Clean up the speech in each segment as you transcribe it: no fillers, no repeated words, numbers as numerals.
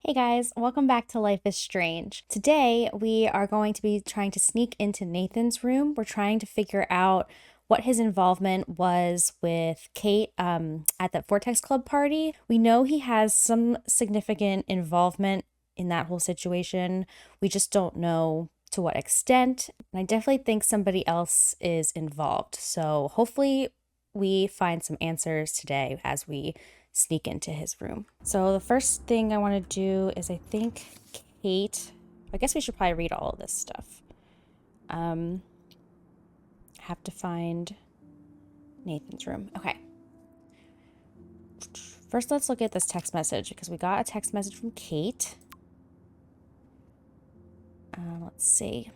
Hey guys, welcome back to Life is Strange. Today we are going to be trying to sneak into Nathan's room. We're trying to figure out what his involvement was with Kate at that Vortex Club party. We know he has some significant involvement in that whole situation. We just don't know to what extent. And I definitely think somebody else is involved. So hopefully we find some answers today as we sneak into his room. So the first thing I want to do is I think Kate, I guess we should probably read all of this stuff. Have to find Nathan's room. Okay. First, let's look at this text message because we got a text message from Kate. Let's see.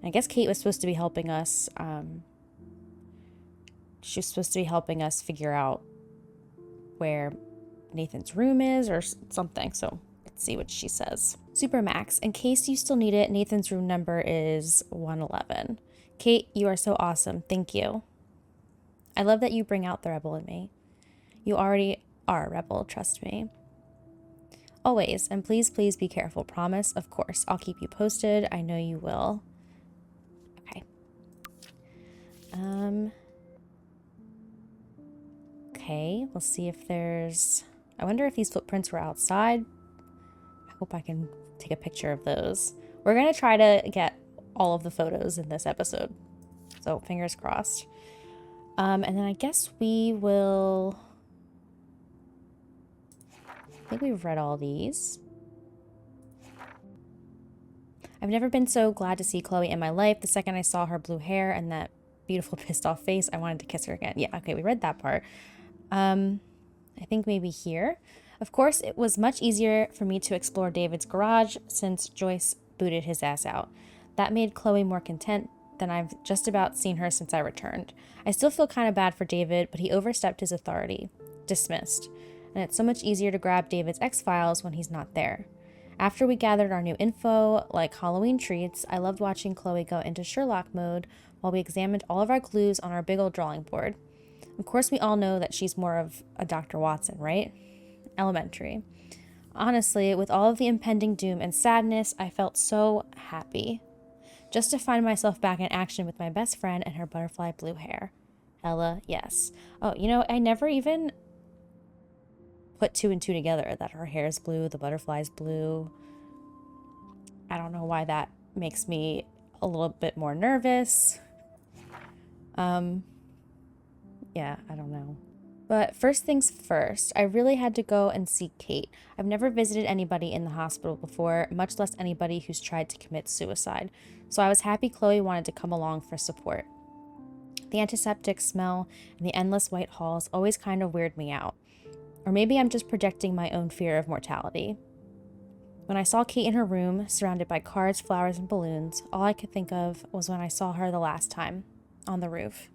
I guess Kate was supposed to be helping us. She was supposed to be helping us figure out where Nathan's room is or something. So let's see what she says. Supermax, in case you still need it, Nathan's room number is 111. Kate, you are so awesome. Thank you. I love that you bring out the rebel in me. You already are a rebel, trust me. Always, and please be careful. Promise? Of course. I'll keep you posted. I know you will. Okay. Okay, we'll see if there's... I wonder if these footprints were outside. I hope I can take a picture of those. We're going to try to get all of the photos in this episode. So fingers crossed. And then I guess we will... I think we've read all these. I've never been so glad to see Chloe in my life. The second I saw her blue hair and that beautiful pissed off face, I wanted to kiss her again. Yeah, okay, we read that part. I think maybe here. Of course, it was much easier for me to explore David's garage since Joyce booted his ass out. That made Chloe more content than I've just about seen her since I returned. I still feel kind of bad for David, but he overstepped his authority. Dismissed. And it's so much easier to grab David's X-Files when he's not there. After we gathered our new info, like Halloween treats, I loved watching Chloe go into Sherlock mode while we examined all of our clues on our big old drawing board. Of course, we all know that she's more of a Dr. Watson, right? Elementary. Honestly, with all of the impending doom and sadness, I felt so happy. Just to find myself back in action with my best friend and her butterfly blue hair. Hella yes. Oh, you know, I never even put two and two together that her hair is blue, the butterfly's blue. I don't know why that makes me a little bit more nervous. Yeah, I don't know. But first things first, I really had to go and see Kate. I've never visited anybody in the hospital before, much less anybody who's tried to commit suicide. So I was happy Chloe wanted to come along for support. The antiseptic smell and the endless white halls always kind of weird me out. Or maybe I'm just projecting my own fear of mortality. When I saw Kate in her room, surrounded by cards, flowers, and balloons, all I could think of was when I saw her the last time, on the roof.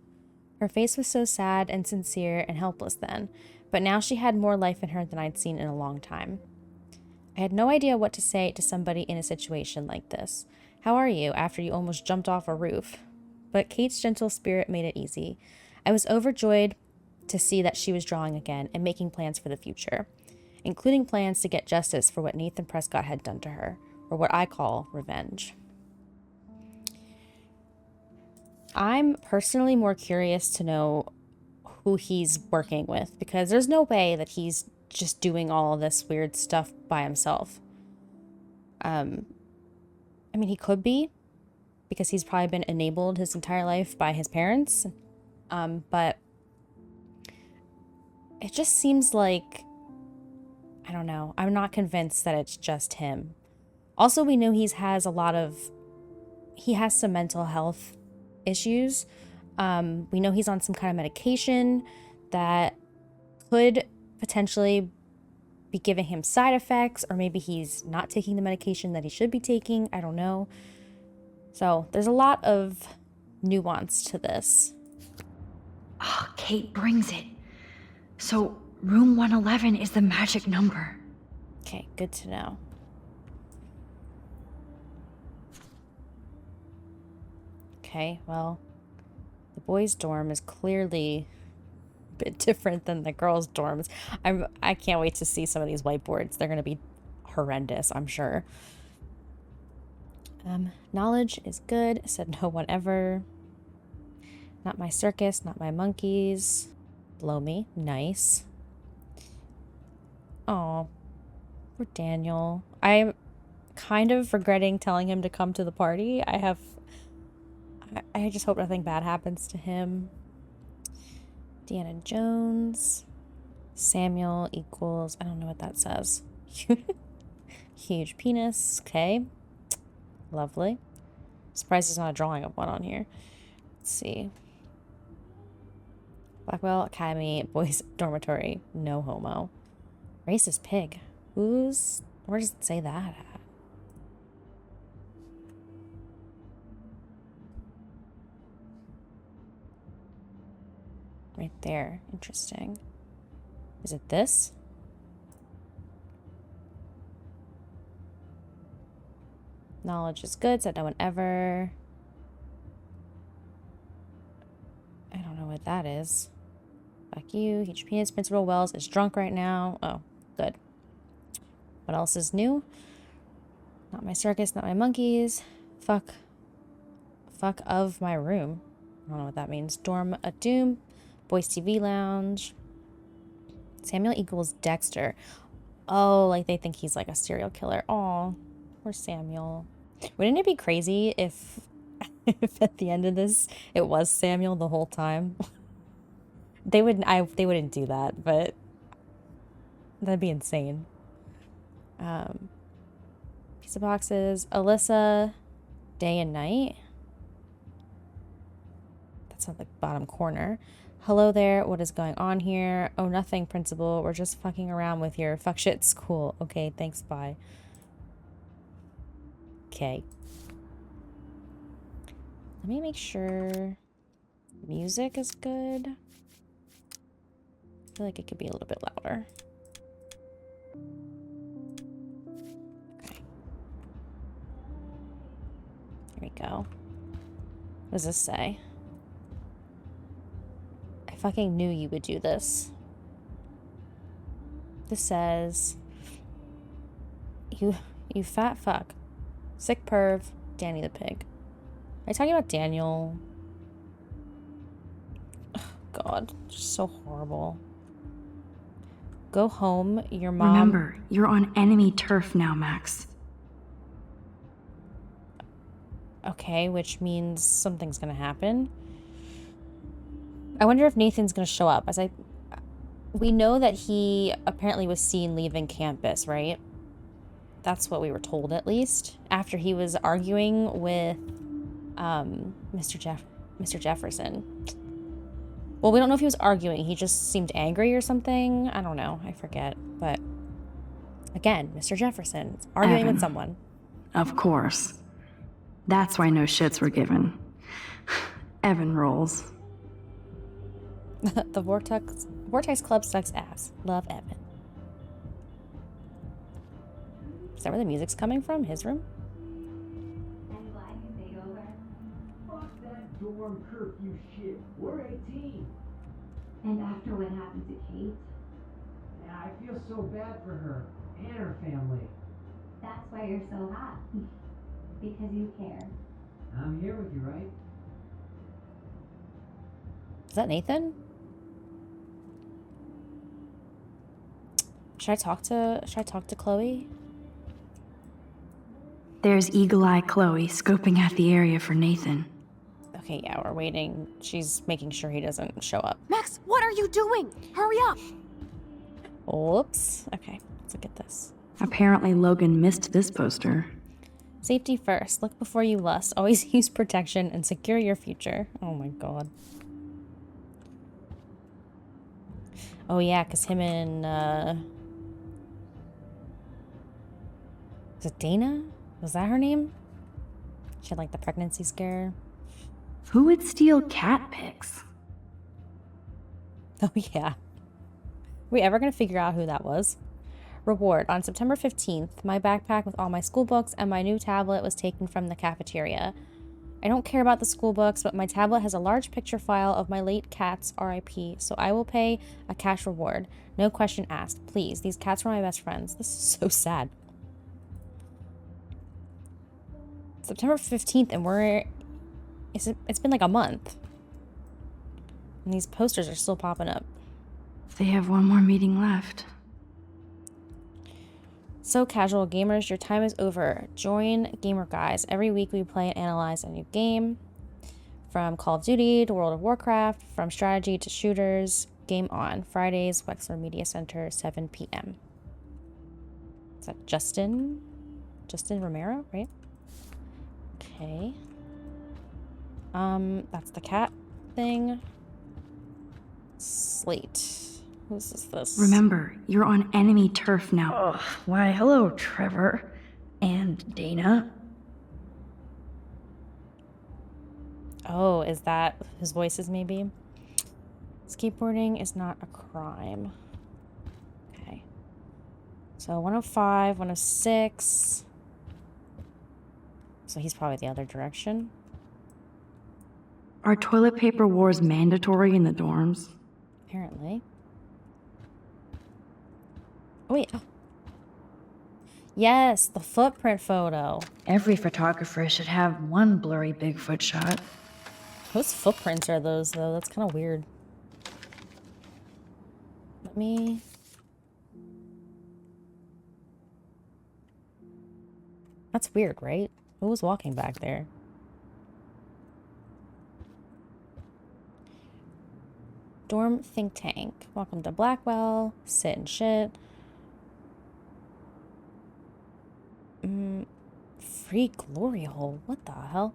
Her face was so sad and sincere and helpless then, but now she had more life in her than I'd seen in a long time. I had no idea what to say to somebody in a situation like this. How are you after you almost jumped off a roof? But Kate's gentle spirit made it easy. I was overjoyed to see that she was drawing again and making plans for the future, including plans to get justice for what Nathan Prescott had done to her, or what I call revenge. I'm personally more curious to know who he's working with, because there's no way that he's just doing all of this weird stuff by himself. I mean, he could be, because he's probably been enabled his entire life by his parents. But it just seems like, I don't know, I'm not convinced that it's just him. Also, we know he has some mental health issues. We know he's on some kind of medication that could potentially be giving him side effects, or maybe he's not taking the medication that he should be taking. I don't know. So there's a lot of nuance to this. Oh, Kate brings it. So room 111 is the magic number. Okay, good to know. Okay, well, the boys' dorm is clearly bit different than the girls' dorms. I can't wait to see some of these whiteboards. They're gonna be horrendous, I'm sure. Knowledge is good. Said no one ever. Not my circus, not my monkeys. Blow me. Nice. Oh, poor Daniel. I'm kind of regretting telling him to come to the party. I just hope nothing bad happens to him. Deanna Jones. Samuel equals, I don't know what that says. Huge penis. Okay. Lovely. Surprised there's not a drawing of one on here. Let's see. Blackwell Academy Boys Dormitory. No homo. Racist pig. Where does it say that at? Right there. Interesting. Is it this? Knowledge is good. Said no one ever. I don't know what that is. Fuck you. Huge penis. Principal Wells is drunk right now. Oh, good. What else is new? Not my circus, not my monkeys. Fuck of my room. I don't know what that means. Dorm a doom. Boys TV lounge. Samuel equals Dexter. Oh, like they think he's like a serial killer. Oh, poor Samuel. Wouldn't it be crazy if at the end of this it was Samuel the whole time? They wouldn't do that, but that'd be insane. Pizza boxes. Alyssa, day and night. That's not the bottom corner. Hello there, what is going on here? Oh, nothing, principal. We're just fucking around with your fuck shit school. Okay, thanks, bye. Okay. Let me make sure music is good. I feel like it could be a little bit louder. Okay. Here we go. What does this say? I fucking knew you would do this. This says, you fat fuck. Sick perv, Danny the pig. Are you talking about Daniel? Ugh, God, just so horrible. Go home, your mom... Remember, you're on enemy turf now, Max. Okay, which means something's gonna happen. I wonder if Nathan's gonna show up. We know that he apparently was seen leaving campus, right? That's what we were told, at least. After he was arguing with Mr. Jefferson. Well, we don't know if he was arguing. He just seemed angry or something. I don't know. I forget. But again, Mr. Jefferson arguing with someone. Of course. That's why no shits were given. Evan rolls. The Vortex Club sucks ass. Love Evan. Is that where the music's coming from? His room? I'm glad you stayed over. Fuck that dorm curfew shit. We're 18. And after what happened to Kate, Yeah, I feel so bad for her and her family. that's why you're so hot. Because you care. I'm here with you, right? Is that Nathan? Should I talk to Chloe? There's Eagle Eye Chloe scoping out the area for Nathan. Okay, yeah, we're waiting. She's making sure he doesn't show up. Max, what are you doing? Hurry up! Whoops. Okay, let's look at this. Apparently Logan missed this poster. Safety first. Look before you lust. Always use protection and secure your future. Oh my god. Oh yeah, because him and, was it Dana? Was that her name? She had like the pregnancy scare. Who would steal cat pics? Oh yeah. We ever gonna figure out who that was? Reward. On September 15th, my backpack with all my school books and my new tablet was taken from the cafeteria. I don't care about the school books, but my tablet has a large picture file of my late cats, RIP, so I will pay a cash reward. No question asked. Please, these cats were my best friends. This is so sad. September 15th, and it's been like a month. And these posters are still popping up. They have one more meeting left. So casual gamers, your time is over. Join Gamer Guys. Every week we play and analyze a new game. From Call of Duty to World of Warcraft, from strategy to shooters. Game on. Fridays, Wexler Media Center, 7 p.m. Is that Justin? Justin Romero, right? Okay. That's the cat thing. Slate. Who's this? Remember, you're on enemy turf now. Oh, why, hello, Trevor. And Dana. Oh, is that his voices maybe? Skateboarding is not a crime. Okay. So 105, 106. So he's probably the other direction. Are toilet paper wars mandatory in the dorms? Apparently. Oh, wait. Oh. Yes, the footprint photo. Every photographer should have one blurry Bigfoot shot. Whose footprints are those, though? That's kind of weird. Let me... That's weird, right? Who was walking back there? Dorm think tank. Welcome to Blackwell. Sit and shit. Free glory hole. What the hell?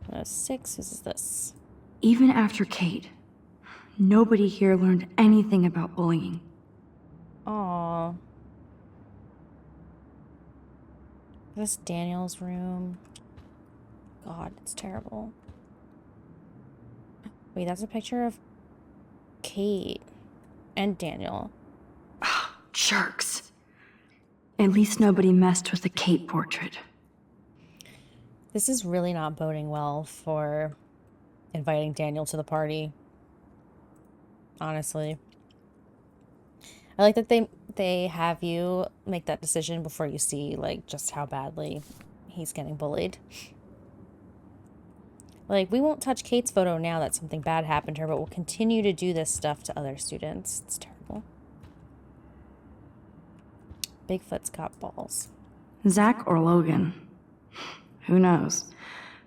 106. Who's this? Even after Kate, nobody here learned anything about bullying. Aww. This Daniel's room. God, it's terrible. Wait, that's a picture of Kate and Daniel. Jerks. At least nobody messed with the Kate portrait. This is really not boding well for inviting Daniel to the party. Honestly. I like that they have you make that decision before you see, like, just how badly he's getting bullied. Like, we won't touch Kate's photo now that something bad happened to her, but we'll continue to do this stuff to other students. It's terrible. Bigfoot's got balls. Zach or Logan? Who knows?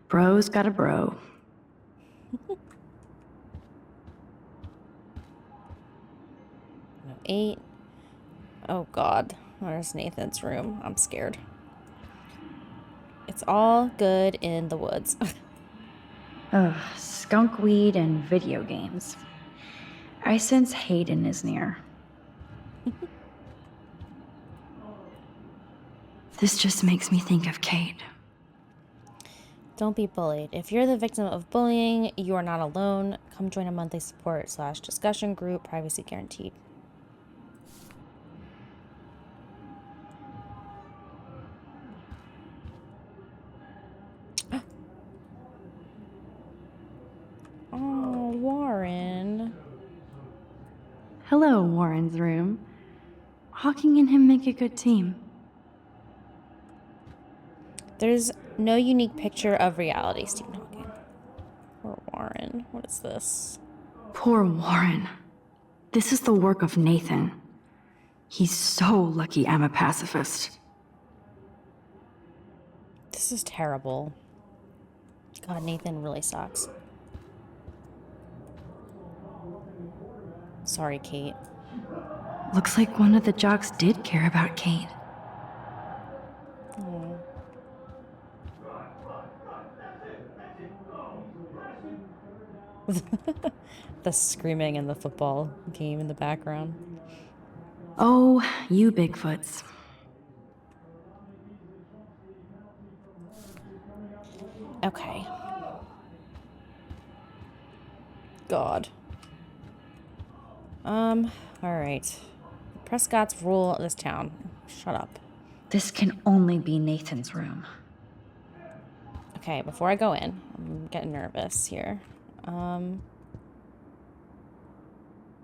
Bro's got a bro. 8. Oh god. Where's Nathan's room? I'm scared. It's all good in the woods. Ugh, skunk weed and video games. I sense Hayden is near. This just makes me think of Kate. Don't be bullied. If you're the victim of bullying, you are not alone. Come join a monthly support / discussion group, privacy guaranteed. Oh, Warren. Hello, Warren's room. Hawking and him make a good team. There's no unique picture of reality, Stephen Hawking. Poor Warren. What is this? Poor Warren. This is the work of Nathan. He's so lucky I'm a pacifist. This is terrible. God, Nathan really sucks. Sorry, Kate. Looks like one of the jocks did care about Kate. Oh. The screaming and the football game in the background. Oh, you Bigfoots. Okay. God. Alright. Prescott's rule this town. Shut up. This can only be Nathan's room. Okay, before I go in, I'm getting nervous here. We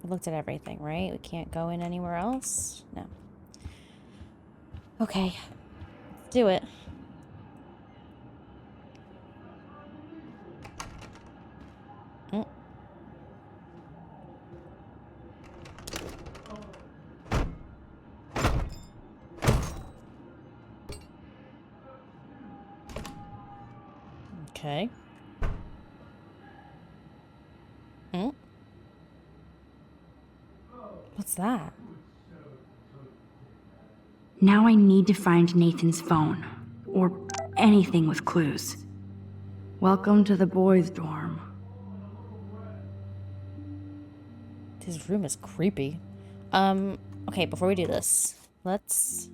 looked at everything, right? We can't go in anywhere else? No. Okay, let's do it. Mm. Okay. Mm. What's that? Now I need to find Nathan's phone. Or anything with clues. Welcome to the boys' dorm. His room is creepy. Okay, before we do this, let's...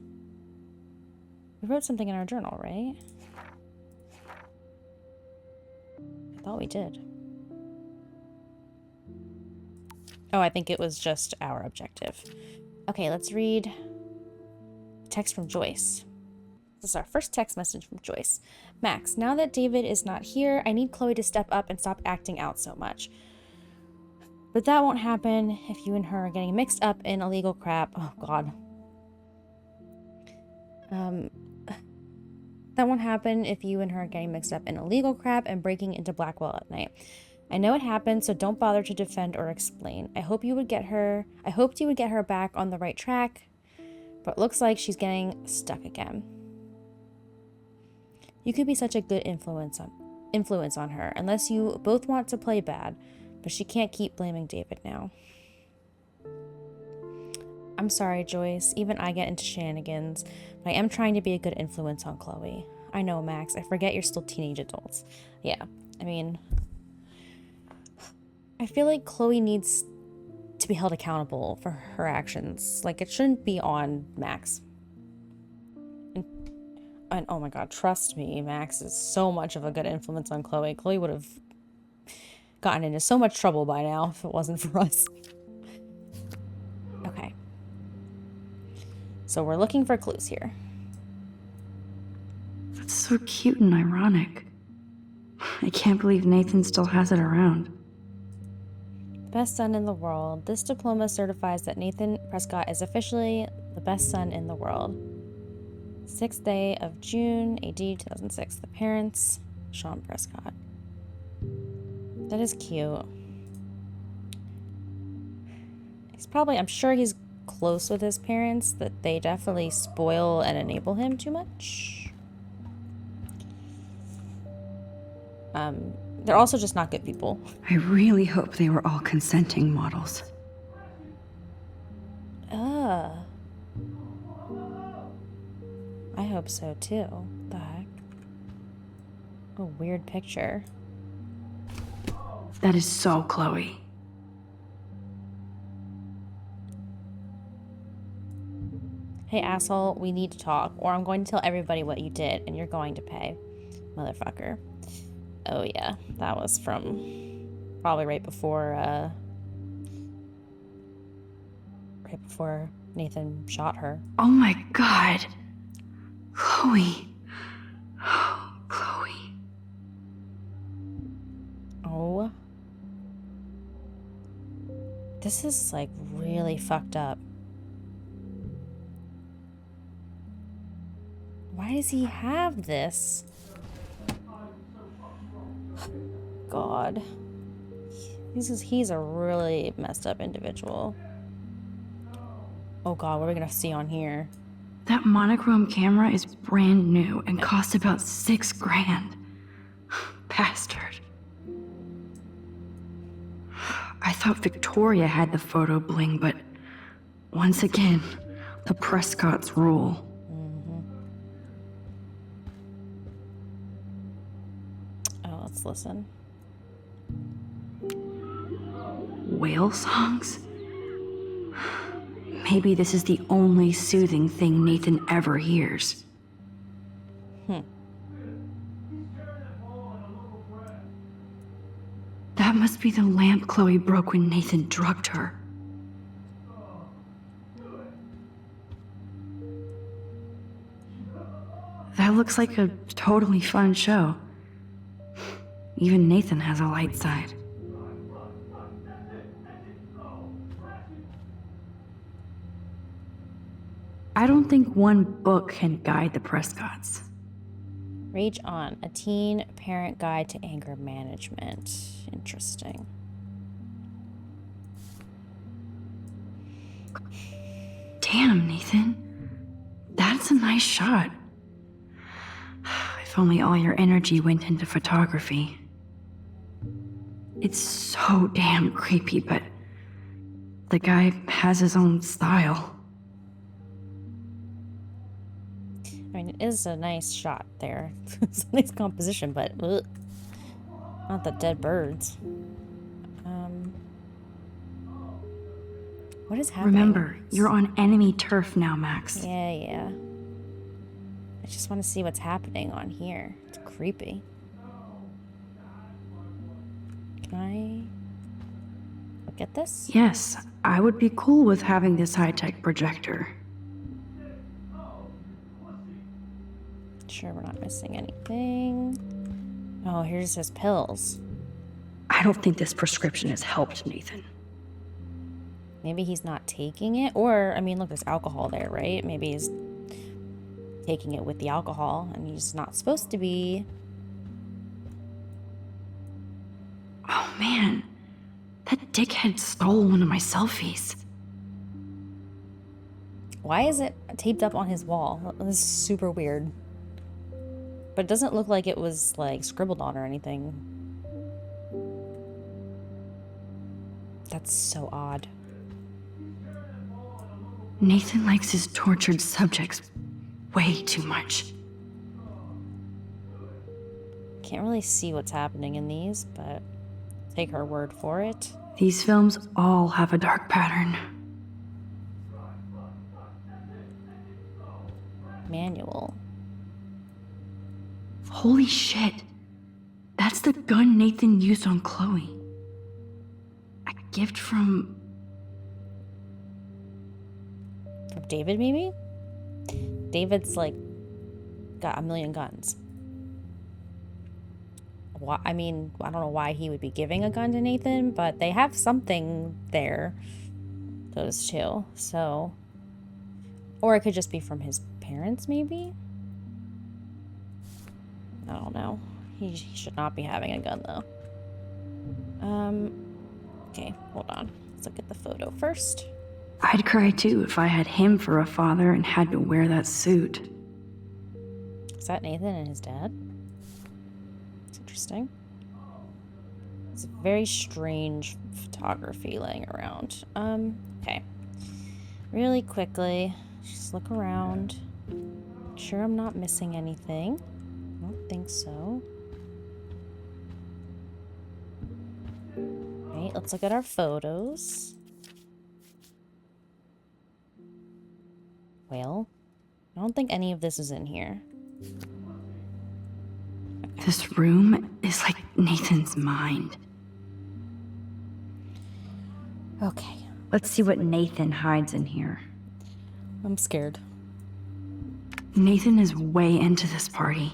We wrote something in our journal, right? I thought we did. Oh, I think it was just our objective. Okay, let's read text from Joyce. This is our first text message from Joyce. Max, now that David is not here, I need Chloe to step up and stop acting out so much. But that won't happen if you and her are getting mixed up in illegal crap. Oh, God. That won't happen if you and her are getting mixed up in illegal crap and breaking into Blackwell at night. I know it happened, so don't bother to defend or explain. I hoped you would get her back on the right track, but looks like she's getting stuck again. You could be such a good influence on her, unless you both want to play bad, but she can't keep blaming David now. I'm sorry, Joyce. Even I get into shenanigans, but I am trying to be a good influence on Chloe. I know, Max. I forget you're still teenage adults. Yeah, I mean, I feel like Chloe needs to be held accountable for her actions. Like, it shouldn't be on Max. And oh my God, trust me, Max is so much of a good influence on Chloe. Chloe would have gotten into so much trouble by now if it wasn't for us. Okay. So we're looking for clues here. That's so cute and ironic. I can't believe Nathan still has it around. Best son in the world. This diploma certifies that Nathan Prescott is officially the best son in the world. 6th day of June, AD 2006. The parents, Sean Prescott. That is cute. I'm sure he's close with his parents, that they definitely spoil and enable him too much. They're also just not good people. I really hope they were all consenting models. I hope so too. The heck? A weird picture. That is so Chloe. Hey asshole, we need to talk, or I'm going to tell everybody what you did, and you're going to pay. Motherfucker. Oh yeah, that was from probably right before Nathan shot her. Oh my God. Chloe. Oh, Chloe. Oh. This is like really fucked up. Why does he have this? God. He's a really messed up individual. Oh God, what are we gonna see on here? That monochrome camera is brand new and cost about $6 grand. Bastard. I thought Victoria had the photo bling, but once again, the Prescotts rule. Oh, let's listen. Whale songs? Maybe this is the only soothing thing Nathan ever hears. That must be the lamp Chloe broke when Nathan drugged her. That looks like a totally fun show. Even Nathan has a light side. I don't think one book can guide the Prescotts. Rage On, a teen parent guide to anger management. Interesting. Damn, Nathan. That's a nice shot. If only all your energy went into photography. It's so damn creepy, but the guy has his own style. I mean, it is a nice shot there. It's a nice composition, but ugh. Not the dead birds. What is happening? Remember, you're on enemy turf now, Max. Yeah. I just want to see what's happening on here. It's creepy. Can I look at this? Yes, I would be cool with having this high-tech projector. Sure, we're not missing anything. Oh, here's his pills. I don't think this prescription has helped, Nathan. Maybe he's not taking it, or, I mean, look, there's alcohol there, right? Maybe he's taking it with the alcohol, and he's not supposed to be. Oh man, that dickhead stole one of my selfies. Why is it taped up on his wall? This is super weird. But it doesn't look like it was, like, scribbled on or anything. That's so odd. Nathan likes his tortured subjects way too much. Can't really see what's happening in these, but take her word for it. These films all have a dark pattern. Manual. Holy shit. That's the gun Nathan used on Chloe. A gift from David, maybe? David's, like, got a million guns. Why, I mean, I don't know why he would be giving a gun to Nathan, but they have something there, those two, so. Or it could just be from his parents, maybe? I don't know. He should not be having a gun, though. Okay, hold on. Let's look at the photo first. I'd cry too if I had him for a father and had to wear that suit. Is that Nathan and his dad? It's interesting. It's very strange photography laying around. Okay. Really quickly, just look around. Sure I'm not missing anything. I don't think so. Right, let's look at our photos. Well, I don't think any of this is in here. This room is like Nathan's mind. Okay, Let's see what Nathan hides in here. I'm scared. Nathan is way into this party.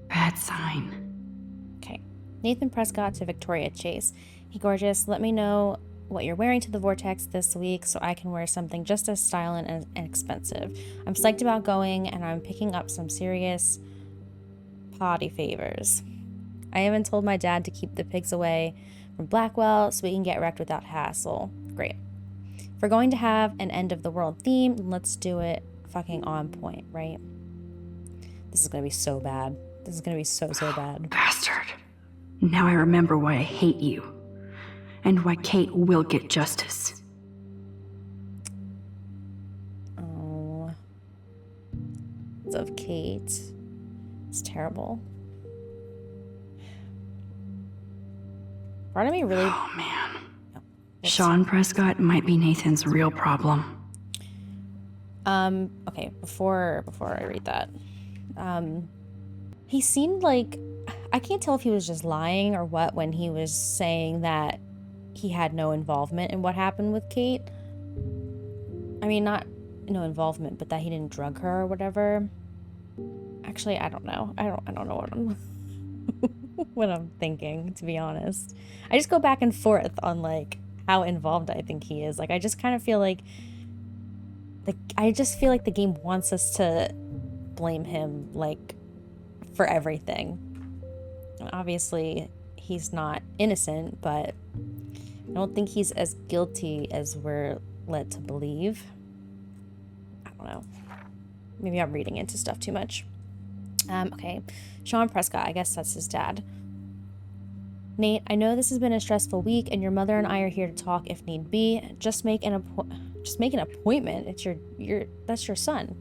Bad sign. Okay. Nathan Prescott to Victoria Chase. Hey, gorgeous. Let me know what you're wearing to the Vortex this week so I can wear something just as stylish and expensive. I'm psyched about going, and I'm picking up some serious potty favors. I even told my dad to keep the pigs away from Blackwell so we can get wrecked without hassle. Great. If we're going to have an end of the world theme, let's do it fucking on point, right? This is gonna be so bad. This is gonna be so bad. Bastard. Now I remember why I hate you. And why Kate will get justice. Oh. It's of Kate. It's terrible. Part of me really... Oh, man. Sean Prescott might be Nathan's real problem. Okay, before I read that. He seemed like... I can't tell if he was just lying or what when he was saying that he had no involvement in what happened with Kate. I mean, not no involvement, but that he didn't drug her or whatever. Actually, I don't know. I don't know what I'm... what I'm thinking, to be honest. I just go back and forth on like how involved I think he is. Like I just kind of feel like the game wants us to blame him like for everything. And obviously he's not innocent, but I don't think he's as guilty as we're led to believe. I don't know. Maybe I'm reading into stuff too much. Okay. Sean Prescott, I guess that's his dad. Nate, I know this has been a stressful week and your mother and I are here to talk if need be. Just make an appointment. It's that's your son.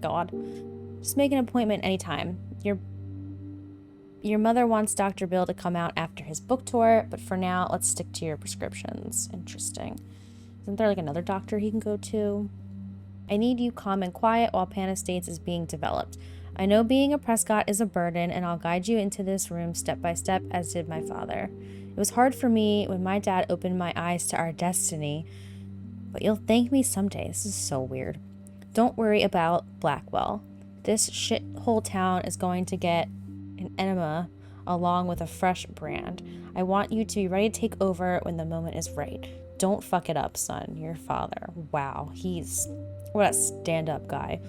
God. Just make an appointment anytime. Your mother wants Dr. Bill to come out after his book tour, but for now, let's stick to your prescriptions. Interesting. Isn't there like another doctor he can go to? I need you calm and quiet while Panastates is being developed. I know being a Prescott is a burden, and I'll guide you into this room step by step, as did my father. It was hard for me when my dad opened my eyes to our destiny, but you'll thank me someday. This is so weird. Don't worry about Blackwell. This shithole town is going to get an enema along with a fresh brand. I want you to be ready to take over when the moment is right. Don't fuck it up, son. Your father. Wow, what a stand-up guy.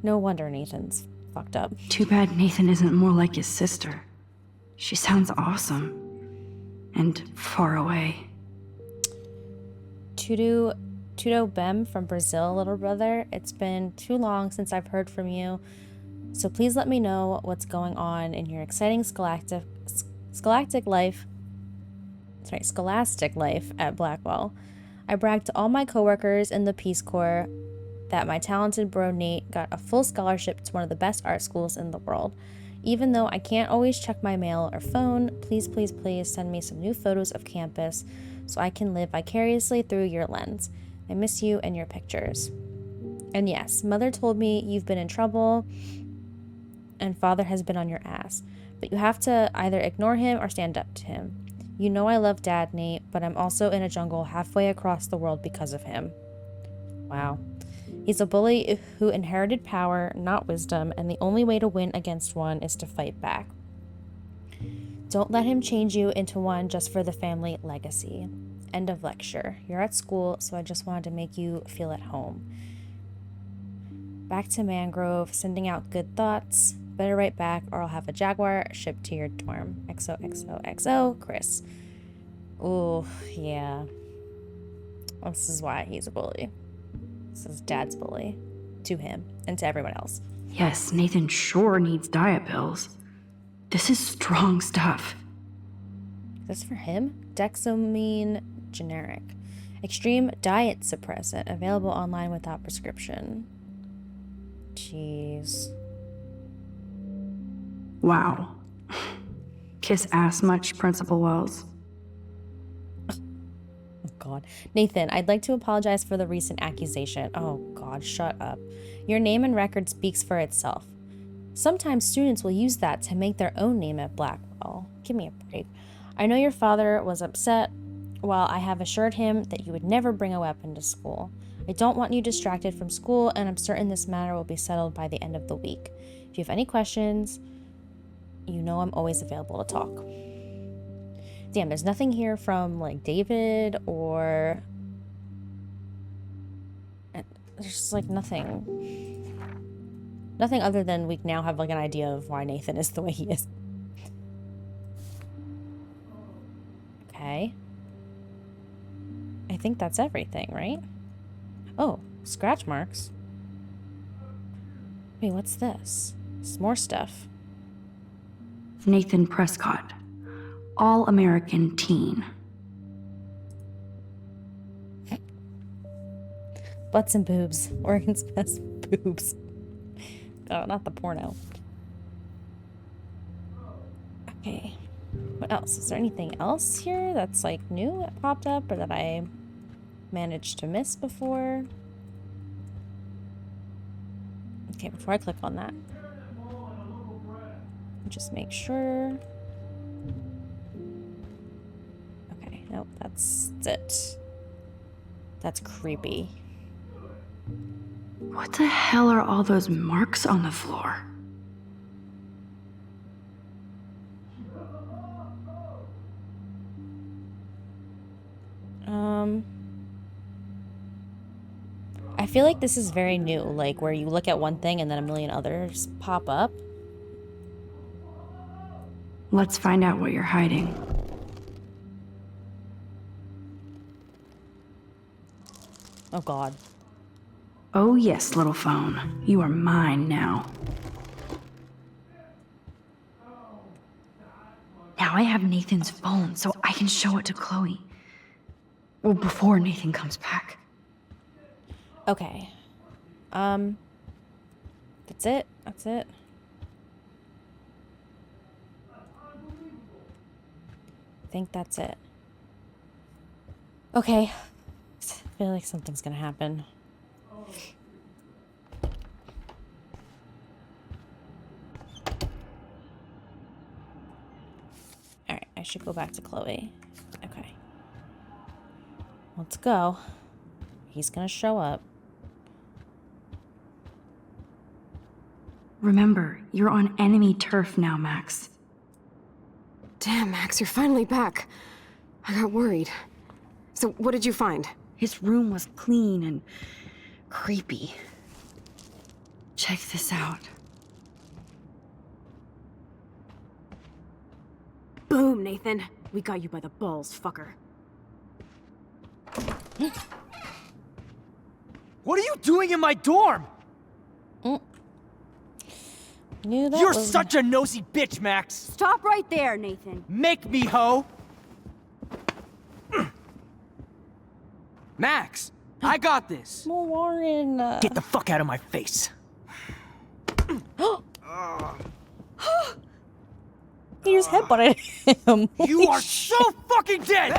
No wonder Nathan's fucked up. Too bad Nathan isn't more like his sister. She sounds awesome. And far away. Tudo Bem from Brazil, little brother. It's been too long since I've heard from you. So please let me know what's going on in your exciting scholastic life at Blackwell. I bragged to all my coworkers in the Peace Corps that my talented bro Nate got a full scholarship to one of the best art schools in the world. Even though I can't always check my mail or phone, please send me some new photos of campus so I can live vicariously through your lens. I miss you and your pictures. And yes, Mother told me you've been in trouble and Father has been on your ass, but you have to either ignore him or stand up to him. You know I love Dad, Nate, but I'm also in a jungle halfway across the world because of him. Wow. He's a bully who inherited power, not wisdom, and the only way to win against one is to fight back. Don't let him change you into one just for the family legacy. End of lecture. You're at school, so I just wanted to make you feel at home. Back to Mangrove, sending out good thoughts. Better write back or I'll have a Jaguar shipped to your dorm. XOXOXO, Chris. Ooh, yeah. This is why he's a bully. This is Dad's bully. To him and to everyone else. Yes, Nathan sure needs diet pills. This is strong stuff. Is this for him? Dexamine generic. Extreme diet suppressant. Available online without prescription. Jeez. Wow. Kiss ass much, Principal Wells? Oh, God. Nathan, I'd like to apologize for the recent accusation. Oh, God, shut up. Your name and record speaks for itself. Sometimes students will use that to make their own name at Blackwell. Give me a break. I know your father was upset, while I have assured him that you would never bring a weapon to school. I don't want you distracted from school, and I'm certain this matter will be settled by the end of the week. If you have any questions, you know I'm always available to talk. Damn, there's nothing here from, like, David or... There's just, like, nothing. Nothing other than we now have, like, an idea of why Nathan is the way he is. Okay. I think that's everything, right? Oh, scratch marks. Wait, what's this? It's more stuff. Nathan Prescott, All-American Teen. Butts and boobs. Oregon's best boobs. Oh, not the porno. Okay. What else? Is there anything else here that's like new that popped up or that I managed to miss before? Okay, before I click on that, just make sure. Okay, nope, that's it. That's creepy. What the hell are all those marks on the floor? I feel like this is very new, like where you look at one thing and then a million others pop up. Let's find out what you're hiding. Oh god. Oh yes, little phone. You are mine now. Now I have Nathan's phone, so I can show it to Chloe. Well, before Nathan comes back. Okay. That's it. That's it. I think that's it. Okay. I feel like something's gonna happen. Alright, I should go back to Chloe. Okay. Let's go. He's gonna show up. Remember, you're on enemy turf now, Max. Damn, Max, you're finally back. I got worried. So, what did you find? His room was clean and creepy. Check this out. Boom, Nathan. We got you by the balls, fucker. What are you doing in my dorm? Knew that You're was... such a nosy bitch, Max. Stop right there, Nathan. Make me, ho. Max, I got this. Warren. Get the fuck out of my face. He just headbutted him. You are so fucking dead.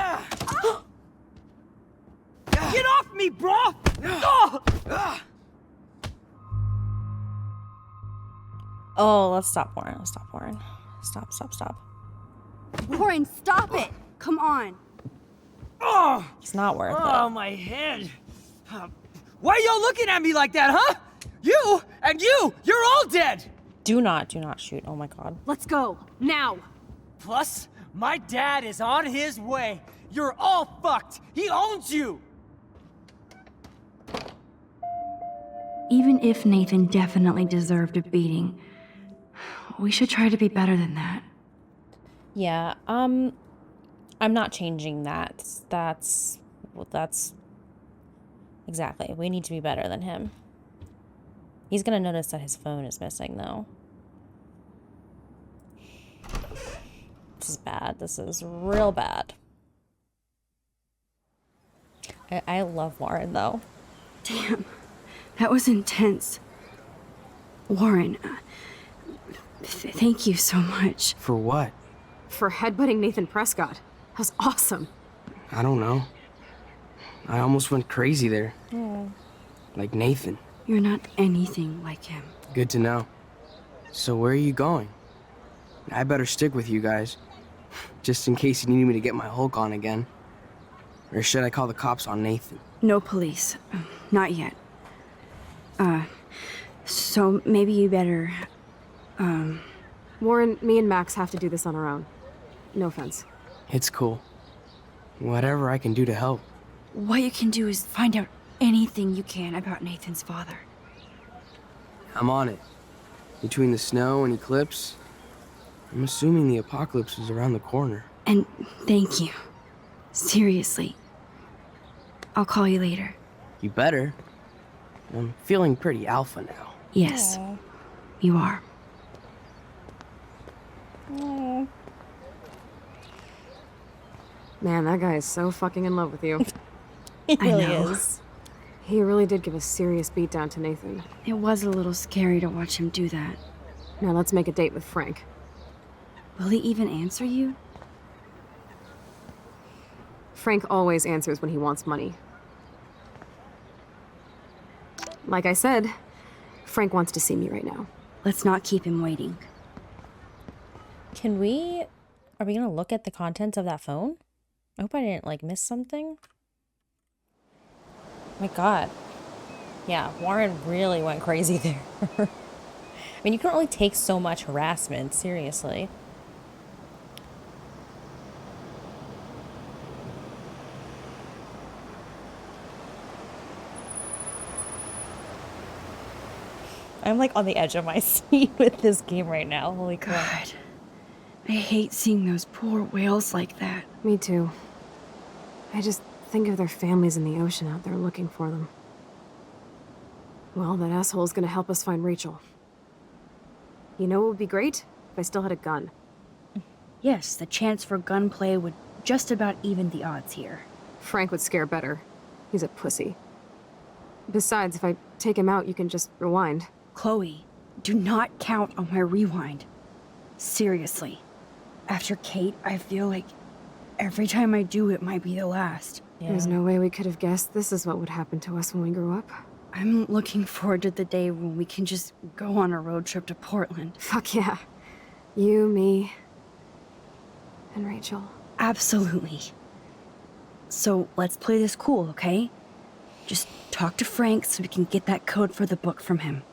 Get off me, bro. Oh, let's stop Warren. Let's stop Warren. Stop, stop, stop. Warren, stop it! Come on. Oh, It's not worth oh, it. my head. Why are y'all looking at me like that, huh? You and you're all dead. Do not shoot. Oh my god. Let's go. Now. Plus, my dad is on his way. You're all fucked. He owns you. Even if Nathan definitely deserved a beating, we should try to be better than that. Yeah, I'm not changing that. That's exactly. We need to be better than him. He's gonna notice that his phone is missing though. This is bad. This is real bad. I love Warren though. Damn, that was intense. Warren, thank you so much. For what? For headbutting Nathan Prescott. That was awesome. I don't know. I almost went crazy there. Oh. Like Nathan. You're not anything like him. Good to know. So where are you going? I better stick with you guys. Just in case you need me to get my Hulk on again. Or should I call the cops on Nathan? No police. Not yet. So maybe you better, Warren, me and Max have to do this on our own. No offense. It's cool. Whatever I can do to help. what you can do is find out anything you can about Nathan's father. I'm on it. Between the snow and eclipse, I'm assuming the apocalypse is around the corner. And thank you. Seriously. I'll call you later. You better. I'm feeling pretty alpha now. Yes, Aw. you are. Aw. Man, that guy is so fucking in love with you. He I really know. is. He really did give a serious beatdown to Nathan. It was a little scary to watch him do that. Now let's make a date with Frank. Will he even answer you? Frank always answers when he wants money. Like I said, Frank wants to see me right now. Let's not keep him waiting. Can we... Are we gonna look at the contents of that phone? I hope I didn't, like, miss something. My god. Yeah, Warren really went crazy there. I mean, you can only take so much harassment, seriously. I'm like on the edge of my seat with this game right now. Holy crap. God. I hate seeing those poor whales like that. Me too. I just think of their families in the ocean out there looking for them. Well, that asshole's gonna help us find Rachel. You know what would be great? If I still had a gun. Yes, the chance for gunplay would just about even the odds here. Frank would scare better. He's a pussy. Besides, if I take him out, you can just rewind. Chloe, do not count on my rewind. Seriously. After Kate, I feel like every time I do, it might be the last. Yeah. There's no way we could have guessed this is what would happen to us when we grew up. I'm looking forward to the day when we can just go on a road trip to Portland. Fuck yeah. You, me, and Rachel. Absolutely. So let's play this cool, okay? Just talk to Frank so we can get that code for the book from him.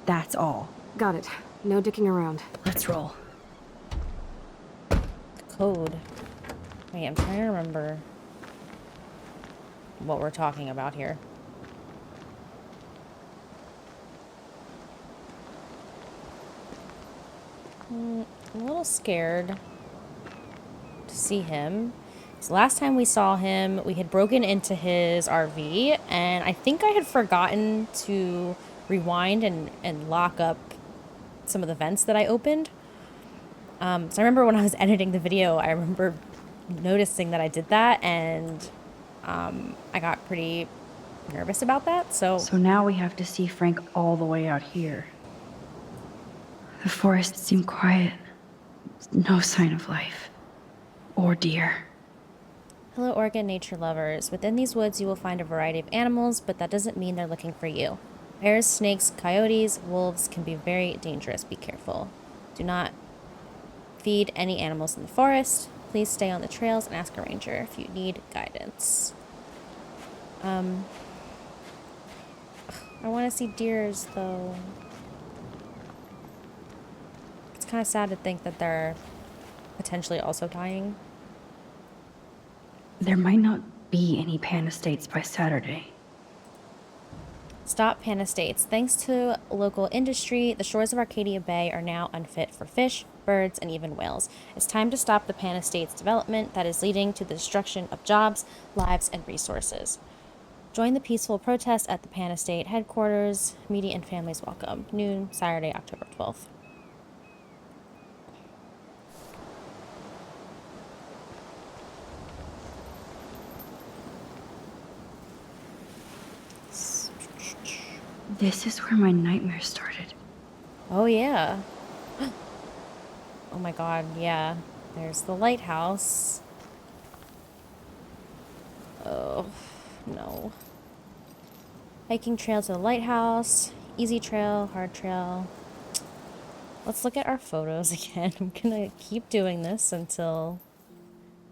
That's all. Got it. No dicking around. Let's roll. Code. Wait, I'm trying to remember what we're talking about here. I'm a little scared to see him. So last time we saw him, we had broken into his RV, and I think I had forgotten to rewind and lock up some of the vents that I opened. So I remember when I was editing the video, I remember noticing that I did that, and I got pretty nervous about that. So now we have to see Frank all the way out here. The forest seemed quiet. No sign of life. Or deer. hello, Oregon nature lovers. Within these woods, you will find a variety of animals, but that doesn't mean they're looking for you. Bears, snakes, coyotes, wolves can be very dangerous. Be careful. Do not feed any animals in the forest. Please stay on the trails and ask a ranger if you need guidance. I want to see deers, though. It's kind of sad to think that they're potentially also dying. There might not be any Pan Estates by Saturday. Stop Pan Estates. Thanks to local industry, the shores of Arcadia Bay are now unfit for fish, birds, and even whales. It's time to stop the Pan Estates development that is leading to the destruction of jobs, lives, and resources. Join the peaceful protest at the Pan Estate headquarters. Media and families welcome. Noon, Saturday, October 12th. This is where my nightmare started. Oh, yeah. Oh my god, yeah. There's the lighthouse. Oh, no. Hiking trail to the lighthouse. Easy trail, hard trail. Let's look at our photos again. I'm gonna keep doing this until...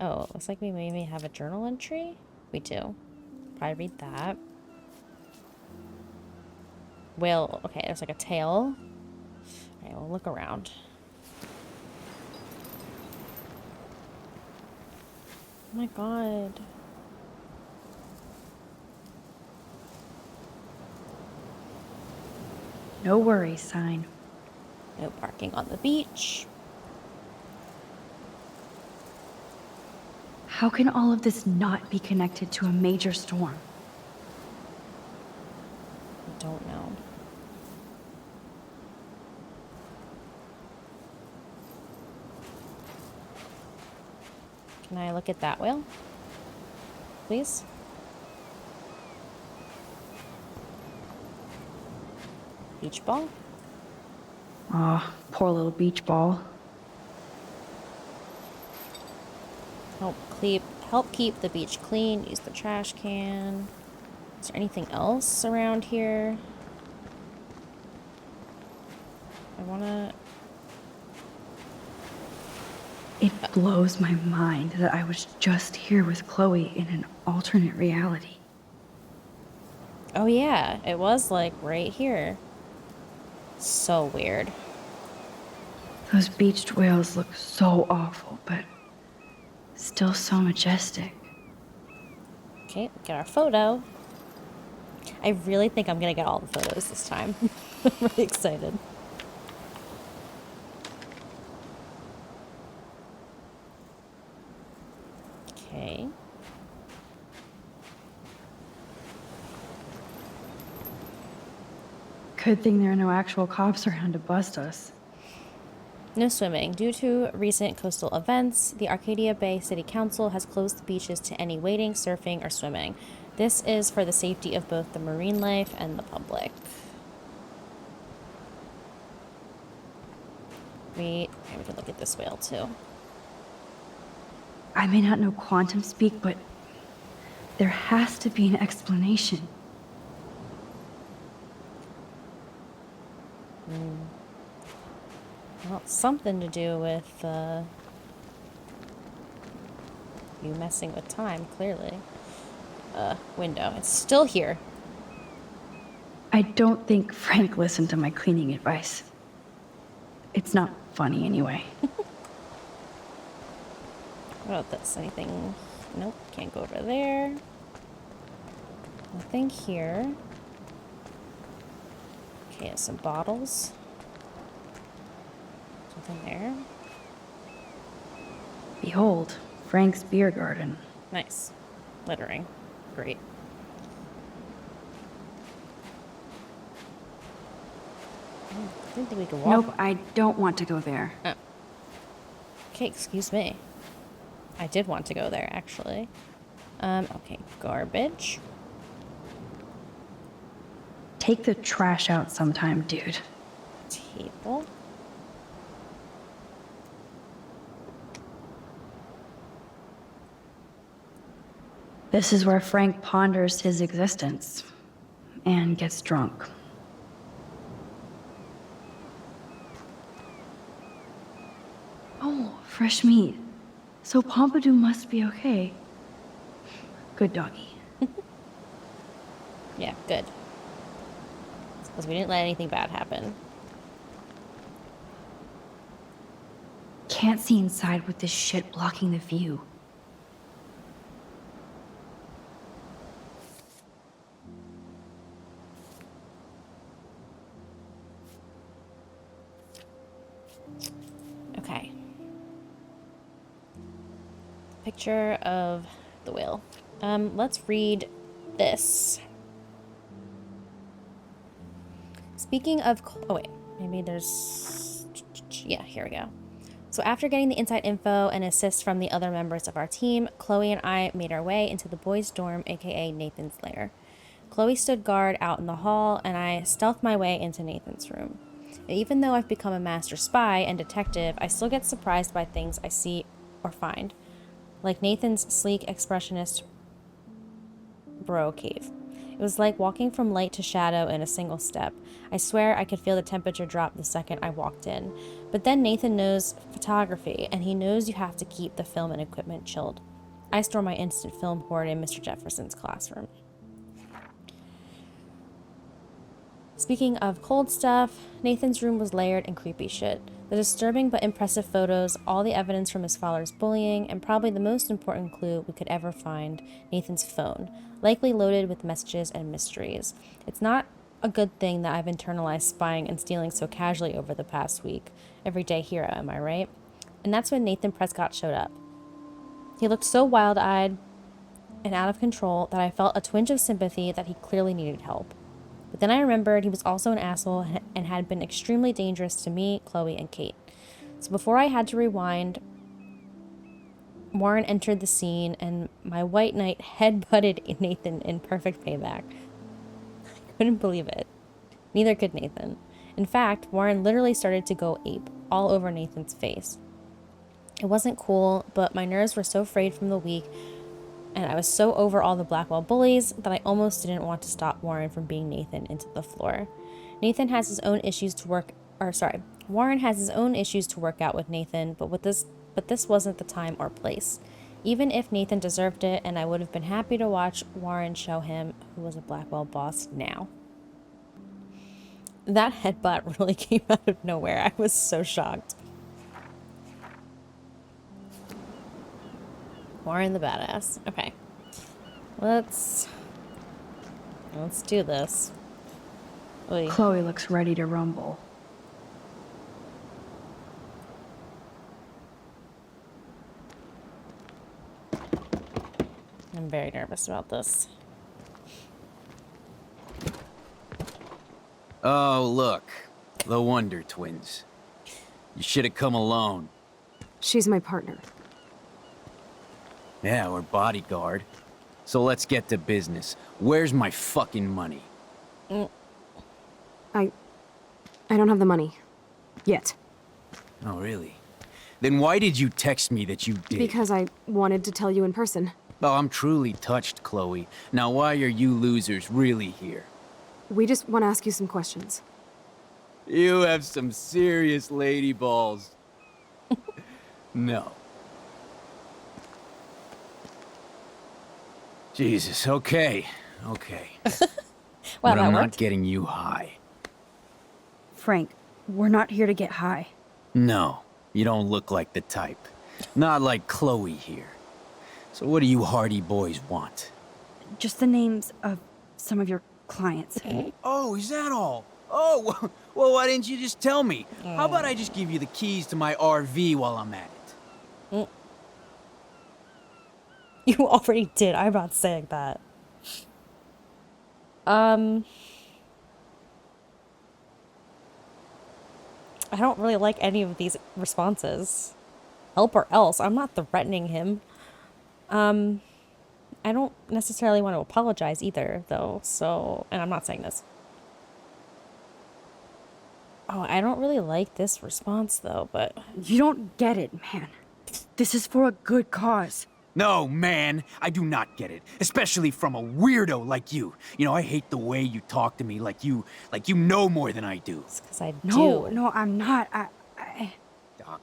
Oh, looks like we maybe have a journal entry? We do. Probably read that. Whale, okay, there's like a tail. Alright, we'll look around. Oh my god. No worries sign. No parking on the beach. How can all of this not be connected to a major storm? I don't know. Can I look at that whale? Please? Beach ball? Aw, poor little beach ball. Help keep the beach clean. Use the trash can. Is there anything else around here? I wanna... It blows my mind that I was just here with Chloe in an alternate reality. Oh yeah, it was like right here. So weird. Those beached whales look so awful, but still so majestic. Okay, get our photo. I really think I'm gonna get all the photos this time. I'm really excited. Okay. Good thing there are no actual cops around to bust us. No swimming. Due to recent coastal events, the Arcadia Bay City Council has closed the beaches to any wading, surfing, or swimming. This is for the safety of both the marine life and the public. We can look at this whale too. I may not know quantum speak, but there has to be an explanation. Well, something to do with you messing with time, clearly. Window. It's still here. I don't think Frank listened to my cleaning advice. It's not funny anyway. What about this? Anything? Nope, can't go over there. Nothing here. Okay, some bottles. Something there. Behold, Frank's beer garden. Nice. Littering. Great. I didn't think we could walk. Nope, I don't want to go there. Oh. Okay, excuse me. I did want to go there, actually. Okay, garbage. Take the trash out sometime, dude. Table. This is where Frank ponders his existence and gets drunk. Oh, fresh meat. So Pompidou must be okay. Good doggy. Yeah, good. Because we didn't let anything bad happen. Can't see inside with this shit blocking the view. Okay. Picture of the whale. Let's read this. Speaking of... Oh, wait. Maybe there's... Yeah, here we go. So after getting the inside info and assist from the other members of our team, Chloe and I made our way into the boys' dorm, aka Nathan's lair. Chloe stood guard out in the hall, and I stealthed my way into Nathan's room. Even though I've become a master spy and detective, I still get surprised by things I see or find. Like Nathan's sleek, expressionist bro cave. It was like walking from light to shadow in a single step. I swear I could feel the temperature drop the second I walked in. But then Nathan knows photography, and he knows you have to keep the film and equipment chilled. I store my instant film hoard in Mr. Jefferson's classroom. Speaking of cold stuff, Nathan's room was layered in creepy shit. The disturbing but impressive photos, all the evidence from his father's bullying, and probably the most important clue we could ever find, Nathan's phone, likely loaded with messages and mysteries. It's not a good thing that I've internalized spying and stealing so casually over the past week. Everyday hero, am I right? And that's when Nathan Prescott showed up. He looked so wild-eyed and out of control that I felt a twinge of sympathy that he clearly needed help. But then I remembered he was also an asshole and had been extremely dangerous to me, Chloe, and Kate. So before I had to rewind, Warren entered the scene, and my white knight head-butted Nathan in perfect payback. I couldn't believe it. Neither could Nathan. In fact, Warren literally started to go ape all over Nathan's face. It wasn't cool, but my nerves were so frayed from the week, and I was so over all the Blackwell bullies that I almost didn't want to stop Warren from beating Nathan into the floor. Warren has his own issues to work out with Nathan, but this wasn't the time or place. Even if Nathan deserved it, and I would have been happy to watch Warren show him who was a Blackwell boss now. That headbutt really came out of nowhere. I was so shocked. Warren the badass. Okay. Let's do this. Oy. Chloe looks ready to rumble. I'm very nervous about this. Oh, look. The Wonder Twins. You should have come alone. She's my partner. Yeah, we're bodyguard. So let's get to business. Where's my fucking money? I don't have the money. Yet. Oh, really? Then why did you text me that you did? Because I wanted to tell you in person. Oh, I'm truly touched, Chloe. Now why are you losers really here? We just want to ask you some questions. You have some serious lady balls. No. Jesus, okay. Okay. Wow, But that I'm not worked. getting you high. Frank, we're not here to get high. No, you don't look like the type. Not like Chloe here. So what do you hardy boys want? Just the names of some of your clients. Oh, is that all? Oh, well, why didn't you just tell me? How about I just give you the keys to my RV while I'm at it? You already did. I'm not saying that. I don't really like any of these responses. Help or else. I'm not threatening him. I don't necessarily want to apologize either, though, so... And I'm not saying this. Oh, I don't really like this response, though, but... You don't get it, man. This is for a good cause. No, man, I do not get it. Especially from a weirdo like you. You know, I hate the way you talk to me like you know more than I do. It's because I No, do. no, I'm not. Oh,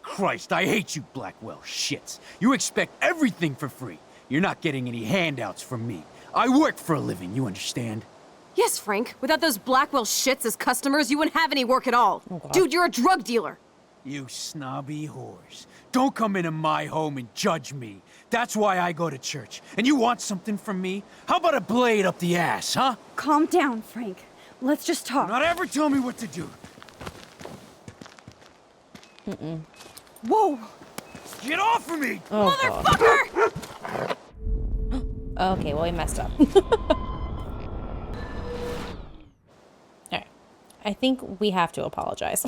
Christ, I hate you, Blackwell shits. You expect everything for free. You're not getting any handouts from me. I work for a living, you understand? Yes, Frank. Without those Blackwell shits as customers, you wouldn't have any work at all. Oh, God. Dude, you're a drug dealer. You snobby whores. Don't come into my home and judge me. That's why I go to church. And you want something from me? How about a blade up the ass, huh? Calm down, Frank. Let's just talk. Not ever tell me what to do. Whoa! Get off of me! Oh, God. Motherfucker! Okay, well, we messed up. Alright. I think we have to apologize.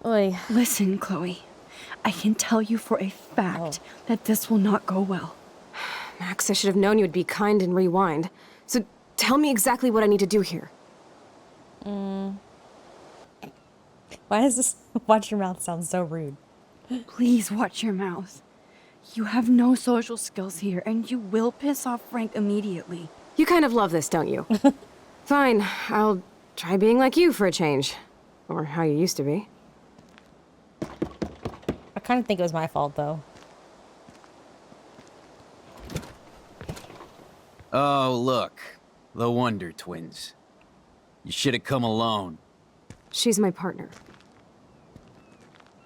Oy. Listen, Chloe. I can tell you for a fact that this will not go well. Max, I should have known you would be kind and rewind. So tell me exactly what I need to do here. Why does this watch your mouth sound so rude? Please watch your mouth. You have no social skills here, and you will piss off Frank immediately. You kind of love this, don't you? Fine, I'll try being like you for a change. Or how you used to be. I kind of think it was my fault, though. Oh, look. The Wonder Twins. You should have come alone. She's my partner.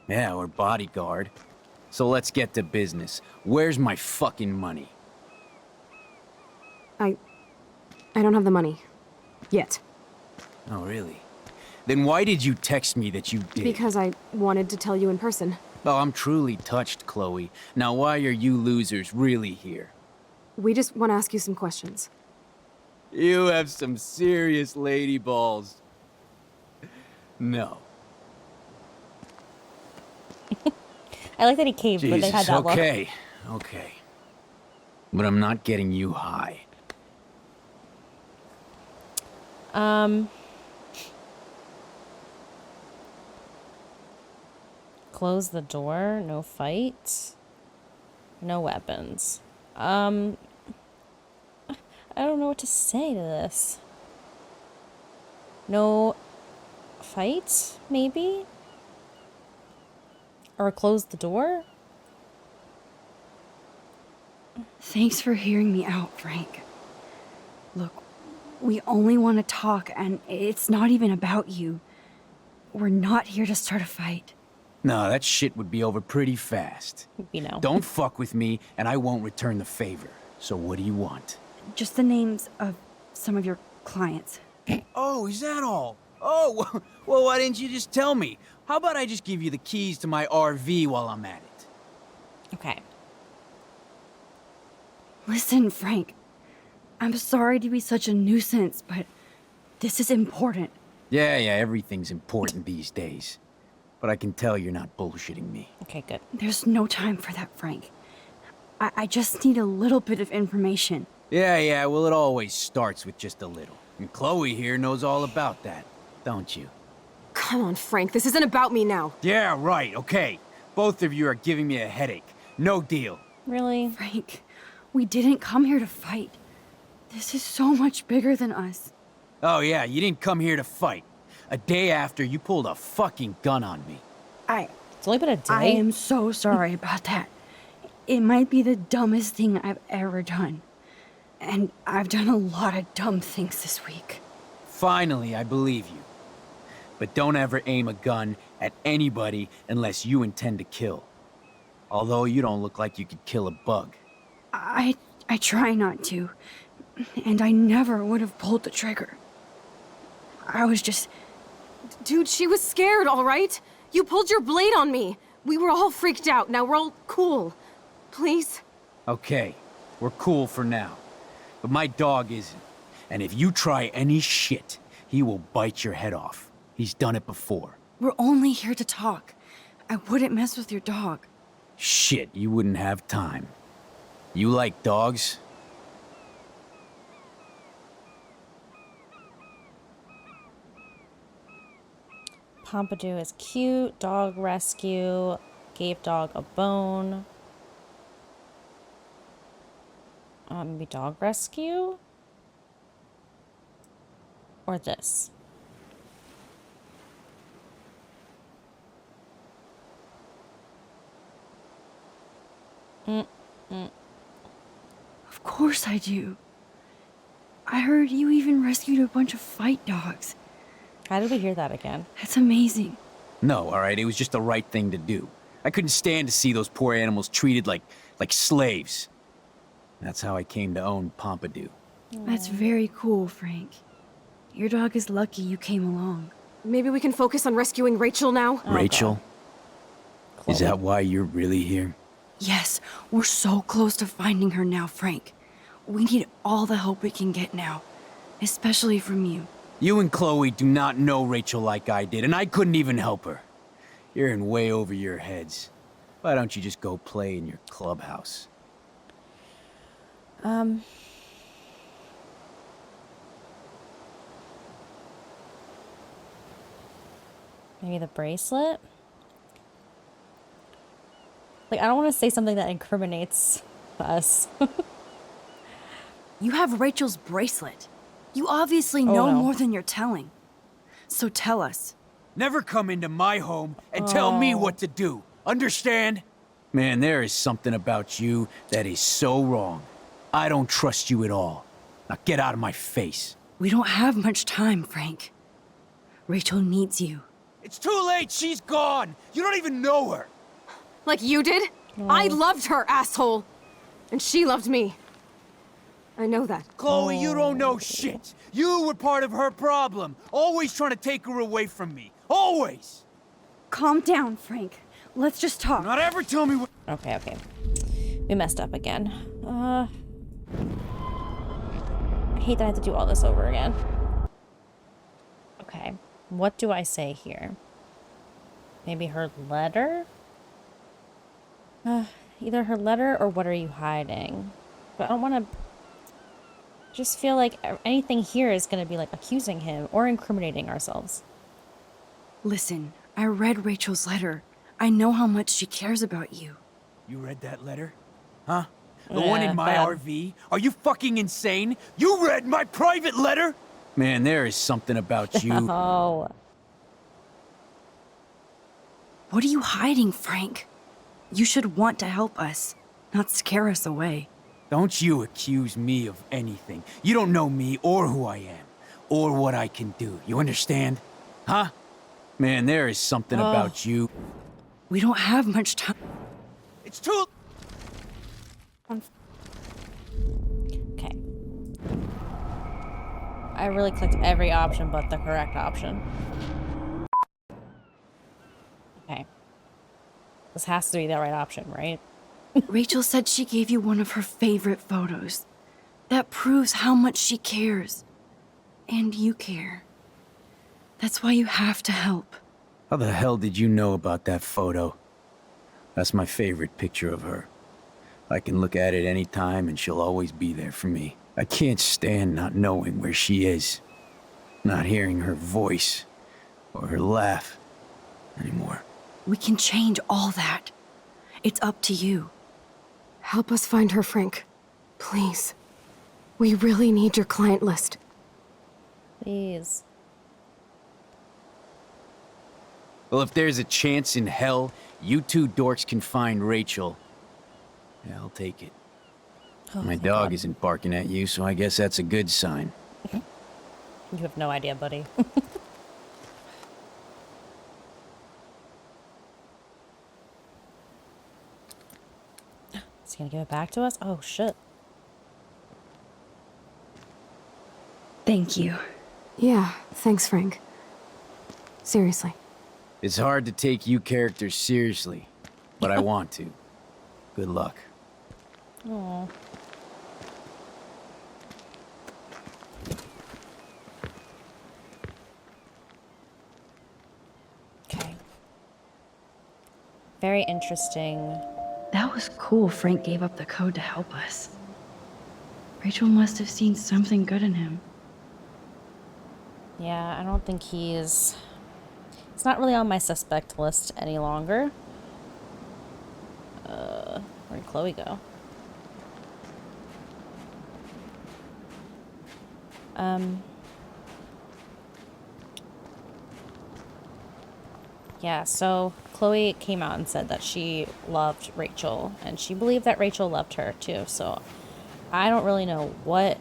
Yeah, we're bodyguard. So let's get to business. Where's my fucking money? I don't have the money. Yet. Oh, really? Then why did you text me that you did? Because I wanted to tell you in person. Oh, I'm truly touched, Chloe. Now why are you losers really here? We just want to ask you some questions. You have some serious lady balls. No. I like that he caved when they had Jesus, that look. okay. Okay. But I'm not getting you high. Close the door. No fight. No weapons. I don't know what to say to this. No fight, maybe? Or close the door? Thanks for hearing me out, Frank. Look, we only want to talk, and it's not even about you. We're not here to start a fight. No, that shit would be over pretty fast. You know. Don't fuck with me, and I won't return the favor. So what do you want? Just the names of some of your clients. Oh, is that all? Oh, well, why didn't you just tell me? How about I just give you the keys to my RV while I'm at it? Okay. Listen, Frank. I'm sorry to be such a nuisance, but this is important. Yeah, everything's important these days. But I can tell you're not bullshitting me. Okay, good. There's no time for that, Frank. I just need a little bit of information. Yeah, well, it always starts with just a little. And Chloe here knows all about that, don't you? Come on, Frank, this isn't about me now. Yeah, right, okay. Both of you are giving me a headache. No deal. Really? Frank, we didn't come here to fight. This is so much bigger than us. Oh yeah, you didn't come here to fight. A day after, you pulled a fucking gun on me. It's only been a day. I am so sorry about that. It might be the dumbest thing I've ever done. And I've done a lot of dumb things this week. Finally, I believe you. But don't ever aim a gun at anybody unless you intend to kill. Although you don't look like you could kill a bug. I try not to. And I never would have pulled the trigger. I was just... Dude, she was scared, all right? You pulled your blade on me. We were all freaked out. Now we're all cool. Please? Okay, we're cool for now. But my dog isn't. And if you try any shit, he will bite your head off. He's done it before. We're only here to talk. I wouldn't mess with your dog. Shit, you wouldn't have time. You like dogs? Pompidou is cute. Dog rescue. Gave dog a bone. Maybe dog rescue? Or this? Of course I do. I heard you even rescued a bunch of fight dogs. How did we hear that again? That's amazing. No, alright, it was just the right thing to do. I couldn't stand to see those poor animals treated like slaves. That's how I came to own Pompidou. That's very cool, Frank. Your dog is lucky you came along. Maybe we can focus on rescuing Rachel now? Rachel? Is Chloe. that why you're really here? Yes, we're so close to finding her now, Frank. We need all the help we can get now, especially from you. You and Chloe do not know Rachel like I did, and I couldn't even help her. You're in way over your heads. Why don't you just go play in your clubhouse? Maybe the bracelet? Like, I don't want to say something that incriminates us. You have Rachel's bracelet. You obviously know no. more than you're telling. So tell us. Never come into my home and tell me what to do. Understand? Man, there is something about you that is so wrong. I don't trust you at all. Now get out of my face. We don't have much time, Frank. Rachel needs you. It's too late. She's gone. You don't even know her. Like you did? I loved her, asshole! And she loved me. I know that. Chloe, you don't know shit. You were part of her problem. Always trying to take her away from me. Always. Calm down, Frank. Let's just talk. Not ever tell me what... Okay. We messed up again. I hate that I have to do all this over again. Okay. What do I say here? Maybe her letter? Either her letter or what are you hiding? But I don't want to... Just feel like anything here is going to be like accusing him or incriminating ourselves. Listen, I read Rachel's letter. I know how much she cares about you. You read that letter? Huh? The one in my bad. RV? Are you fucking insane? You read my private letter? Man, there is something about you. Oh. What are you hiding, Frank? You should want to help us, not scare us away. Don't you accuse me of anything. You don't know me or who I am, or what I can do. You understand? Huh? Man, there is something about you. We don't have much time. It's too... Okay. I really clicked every option but the correct option. Okay. This has to be the right option, right? Rachel said she gave you one of her favorite photos. That proves how much she cares. And you care. That's why you have to help. How the hell did you know about that photo? That's my favorite picture of her. I can look at it any time and she'll always be there for me. I can't stand not knowing where she is. Not hearing her voice or her laugh anymore. We can change all that. It's up to you. Help us find her, Frank. Please. We really need your client list. Please. Well, if there's a chance in hell, you two dorks can find Rachel. Yeah, I'll take it. Oh, My thank dog God. isn't barking at you, so I guess that's a good sign. You have no idea, buddy. Is he gonna give it back to us? Oh, shit. Thank you. Yeah, thanks, Frank. Seriously. It's hard to take you characters seriously, but I want to. Good luck. Aw. Okay. Very interesting. That was cool Frank gave up the code to help us. Rachel must have seen something good in him. Yeah, I don't think he's... It's not really on my suspect list any longer. Where'd Chloe go? Yeah, so Chloe came out and said that she loved Rachel, and she believed that Rachel loved her too, so I don't really know what...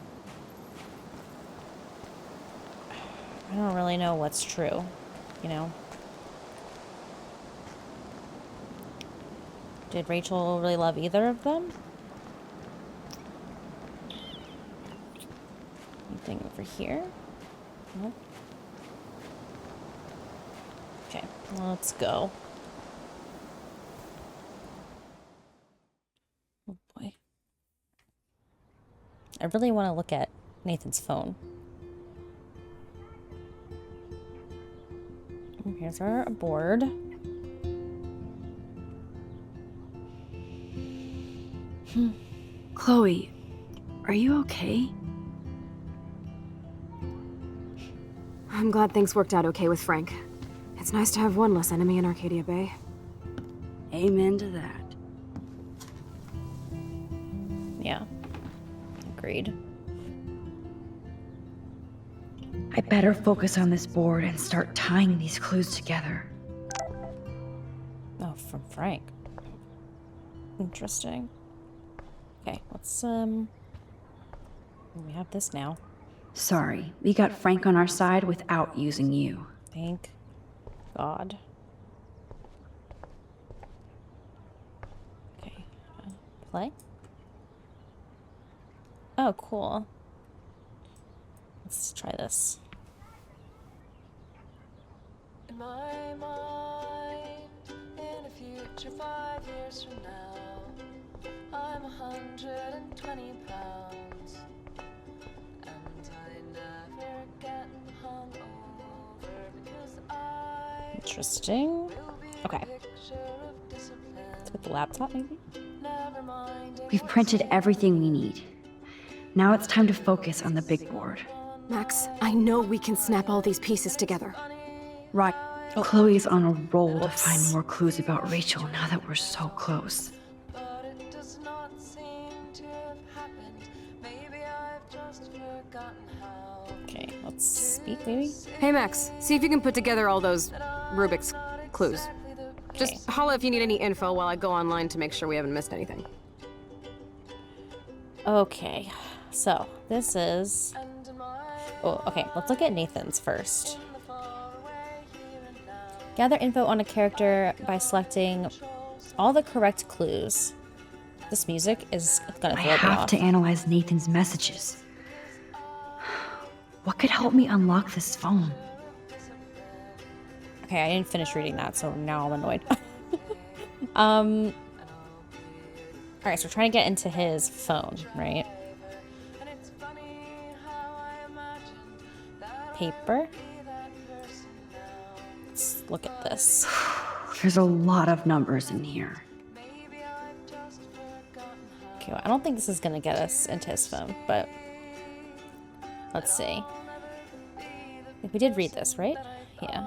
I don't really know what's true, you know? Did Rachel really love either of them? Anything over here? Nope. Okay, let's go. Oh boy. I really want to look at Nathan's phone. Oh, here's our board. Chloe, are you okay? I'm glad things worked out okay with Frank. It's nice to have one less enemy in Arcadia Bay. Amen to that. Yeah. Agreed. I better focus on this board and start tying these clues together. Oh, from Frank. Interesting. Okay, let's, we have this now. Sorry, we got Frank on our side without using you. Thank God. Okay, play. Oh, cool. Let's try this. In my mind, in a future 5 years from now, I'm 120 pounds, and I never get hungover because I Interesting. will be Okay. a picture of discipline. Let's get the laptop, maybe? Never mind We've printed everything we need. Now it's time to focus on the big board. Max, I know we can snap all these pieces together. Right. Chloe's on a roll to Whoops. find more clues about Rachel now that we're so close. but it does not seem to have happened. Maybe I've just forgotten how. Okay, let's speak, maybe? Hey Max, see if you can put together all those Rubik's clues. Just holla if you need any info while I go online to make sure we haven't missed anything. Okay, so this is... Oh, okay, let's look at Nathan's first. Gather info on a character by selecting all the correct clues. This music is gonna I throw me have off. to analyze Nathan's messages. What could help me unlock this phone? Okay, I didn't finish reading that, so now I'm annoyed. Alright, so we're trying to get into his phone, right? Paper. Let's look at this. There's a lot of numbers in here. Okay, well, I don't think this is gonna get us into his phone, but let's see. I think we did read this, right? Yeah.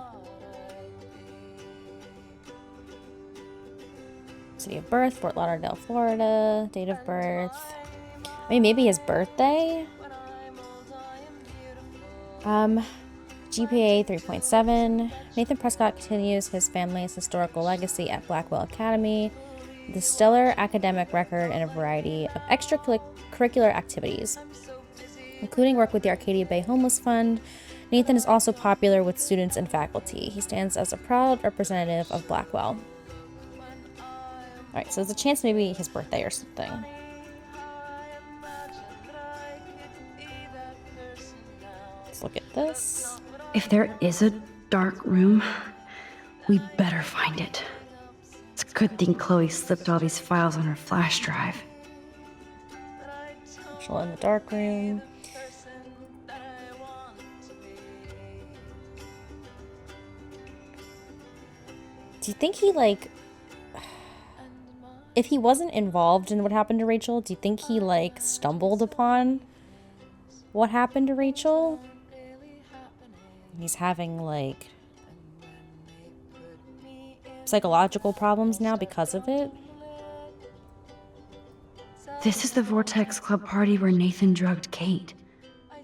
City of birth, Fort Lauderdale, Florida. Date of birth. I mean, maybe his birthday. GPA 3.7. Nathan Prescott continues his family's historical legacy at Blackwell Academy, the stellar academic record, and a variety of extracurricular activities, including work with the Arcadia Bay Homeless Fund. Nathan is also popular with students and faculty. He stands as a proud representative of Blackwell. Alright, so there's a chance maybe his birthday or something. Let's look at this. If there is a dark room, we better find it. It's a good thing Chloe slipped all these files on her flash drive. She'll in the dark room. Do you think he, like... If he wasn't involved in what happened to Rachel, do you think he, like, stumbled upon what happened to Rachel? He's having, like, psychological problems now because of it? This is the Vortex Club party where Nathan drugged Kate.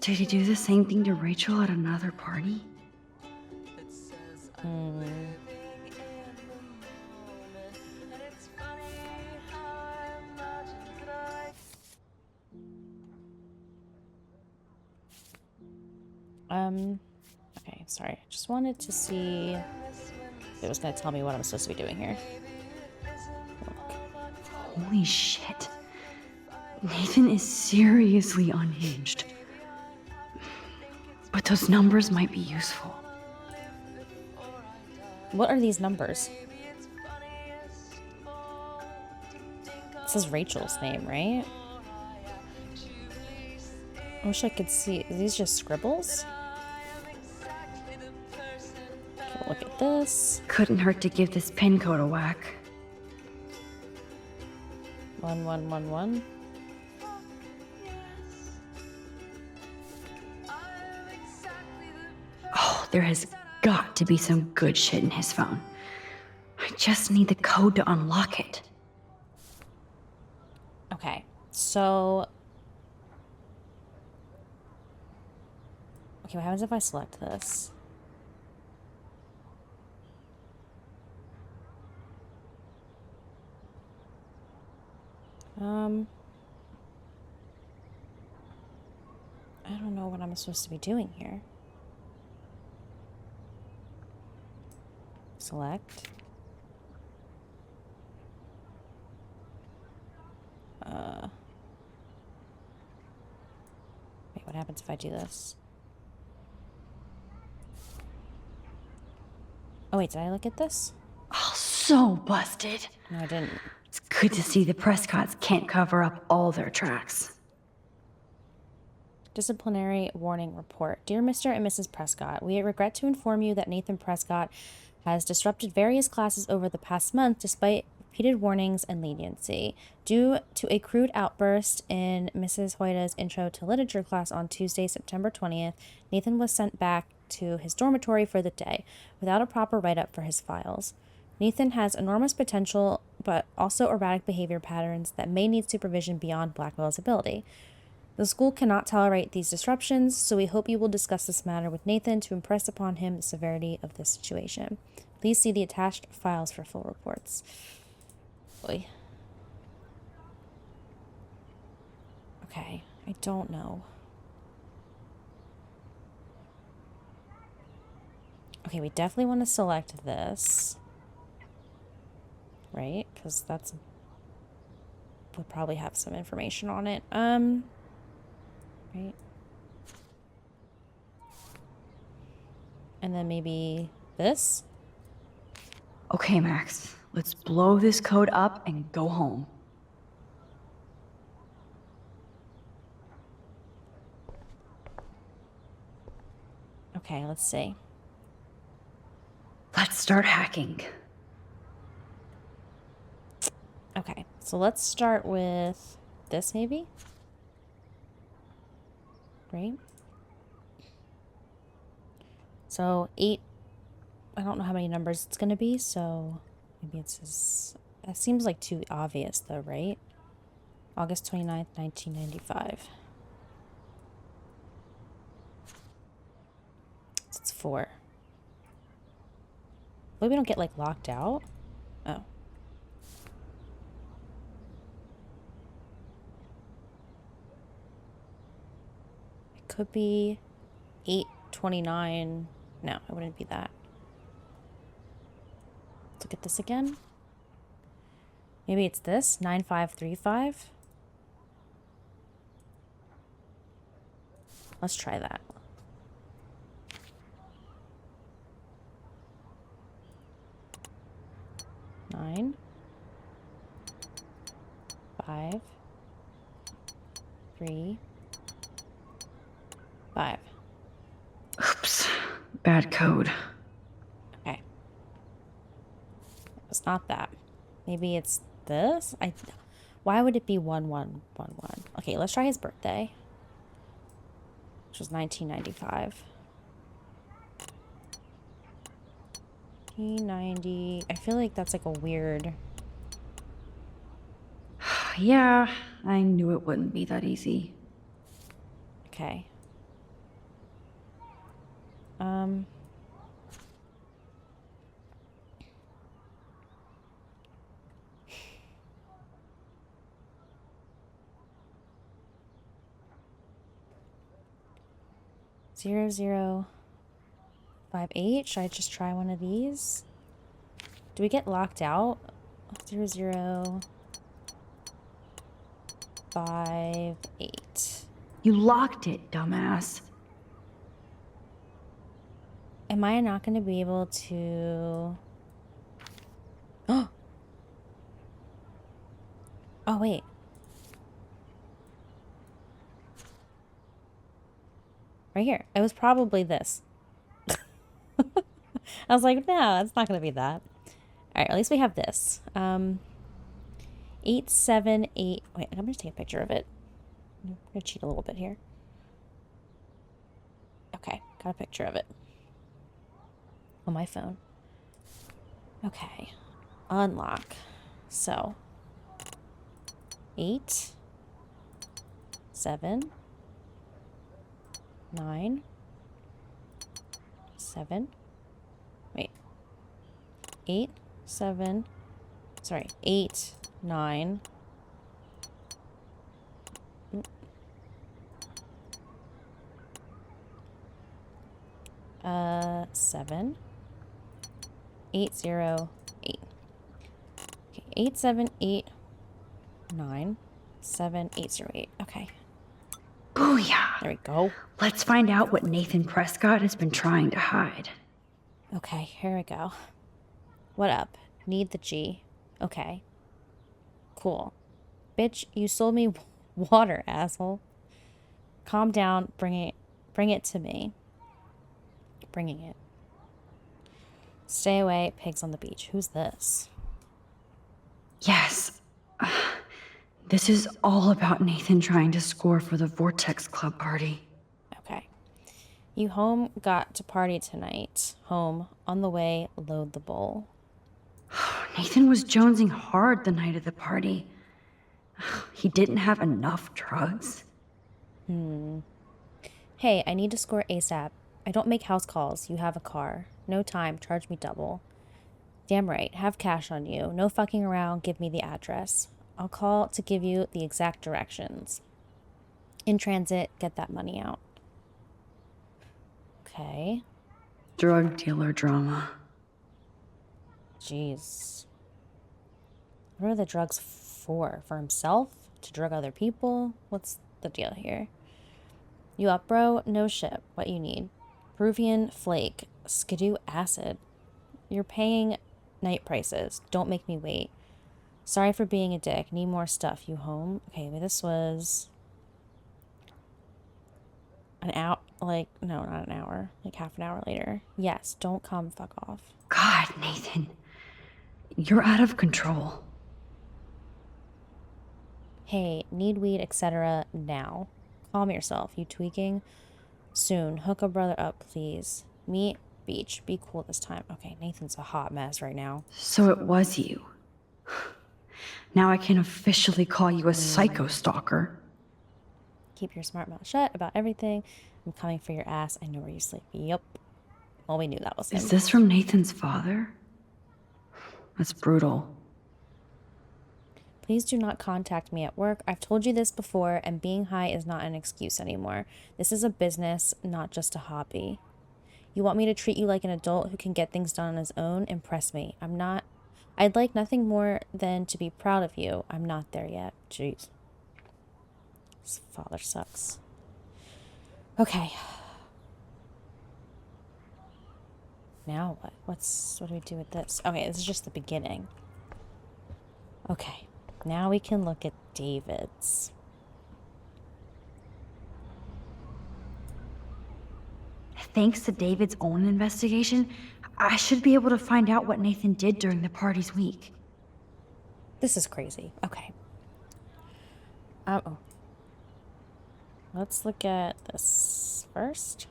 Did he do the same thing to Rachel at another party? Okay, sorry. I just wanted to see if it was going to tell me what I'm supposed to be doing here. Holy shit. Nathan is seriously unhinged. But those numbers might be useful. What are these numbers? This is Rachel's name, right? I wish I could see. Are these just scribbles? Okay, look at this. Couldn't hurt to give this pin code a whack. 1111. Oh, there has got to be some good shit in his phone. I just need the code to unlock it. Okay, so... Okay, what happens if I select this? I don't know what I'm supposed to be doing here. Select. Wait, what happens if I do this? Oh wait, did I look at this? Oh, so busted. No, I didn't. It's good to see the Prescotts can't cover up all their tracks. Disciplinary warning report. Dear Mr. and Mrs. Prescott, we regret to inform you that Nathan Prescott has disrupted various classes over the past month despite repeated warnings and leniency. Due to a crude outburst in Mrs. Hoyta's Intro to Literature class on Tuesday, September 20th, Nathan was sent back to his dormitory for the day without a proper write-up for his files. Nathan has enormous potential, but also erratic behavior patterns that may need supervision beyond Blackwell's ability. The school cannot tolerate these disruptions, so we hope you will discuss this matter with Nathan to impress upon him the severity of the situation. Please see the attached files for full reports. Oy. Okay, I don't know. Okay, we definitely want to select this. Right? Because that's... would probably have some information on it. Right? And then maybe this? Okay, Max. Let's blow this code up and go home. Okay, let's see. Let's start hacking. Okay, so let's start with this maybe? Right? So 8, I don't know how many numbers it's gonna be, so maybe it's just, that seems like too obvious though, right? August 29th, 1995. So it's 4. But we don't get like locked out? Oh. It could be 8:29. No, it wouldn't be that. Let's look at this again. Maybe it's this, 9535. Let's try that. Nine, 5, 3, 5. Oops. Bad code. Okay. It's not that. Maybe it's this? Why would it be 1111? Okay, let's try his birthday. Which was 1995. 1990. I feel like that's like a weird. Yeah, I knew it wouldn't be that easy. Okay. 0058. Should I just try one of these? Do we get locked out? 0058. You locked it, dumbass. Am I not going to be able to... Oh! Oh, wait. Right here. It was probably this. I was like, no, it's not going to be that. Alright, at least we have this. 878... Wait, I'm going to take a picture of it. I'm going to cheat a little bit here. Okay, got a picture of it. On my phone. Okay. Unlock. So. 8. 7. 9. 7. Wait. 8, 7. Sorry. 8, 9. 7. 808. Okay, 8789 7808. Okay. Booyah! There we go. Let's find out what Nathan Prescott has been trying to hide. Okay, here we go. What up? Need the G. Okay. Cool. Bitch, you sold me water, asshole. Calm down. Bring it to me. Bringing it. Stay away, pigs on the beach. Who's this? Yes. This is all about Nathan trying to score for the Vortex Club party. Okay. You home got to party tonight. Home. On the way, load the bowl. Nathan was jonesing hard the night of the party. He didn't have enough drugs. Hey, I need to score ASAP. I don't make house calls. You have a car. No time. Charge me double. Damn right. Have cash on you. No fucking around. Give me the address. I'll call to give you the exact directions. In transit, get that money out. Okay. Drug dealer drama. Jeez. What are the drugs for? For himself? To drug other people? What's the deal here? You up, bro? No shit. What you need? Peruvian flake. Skidoo acid. You're paying night prices. Don't make me wait. Sorry for being a dick. Need more stuff. You home? Okay, well, this was an hour. Like, no, not an hour. Like half an hour later. Yes, don't come. Fuck off. God, Nathan. You're out of control. Hey, need weed, etc. now. Calm yourself. You tweaking? Soon. Hook a brother up, please. Meet beach. Be cool this time. Okay, Nathan's a hot mess right now. So it was you. Now I can officially call you a psycho stalker. Keep your smart mouth shut about everything. I'm coming for your ass. I know where you sleep. Yep. Well, we knew that was him. Is this from Nathan's father? That's brutal. Please do not contact me at work. I've told you this before, and being high is not an excuse anymore. This is a business, not just a hobby. You want me to treat you like an adult who can get things done on his own? Impress me. I'd like nothing more than to be proud of you. I'm not there yet. Jeez. His father sucks. Okay. Now what? What do we do with this? Okay, this is just the beginning. Okay. Now we can look at David's. Thanks to David's own investigation, I should be able to find out what Nathan did during the party's week. This is crazy. Okay. Oh. Let's look at this first.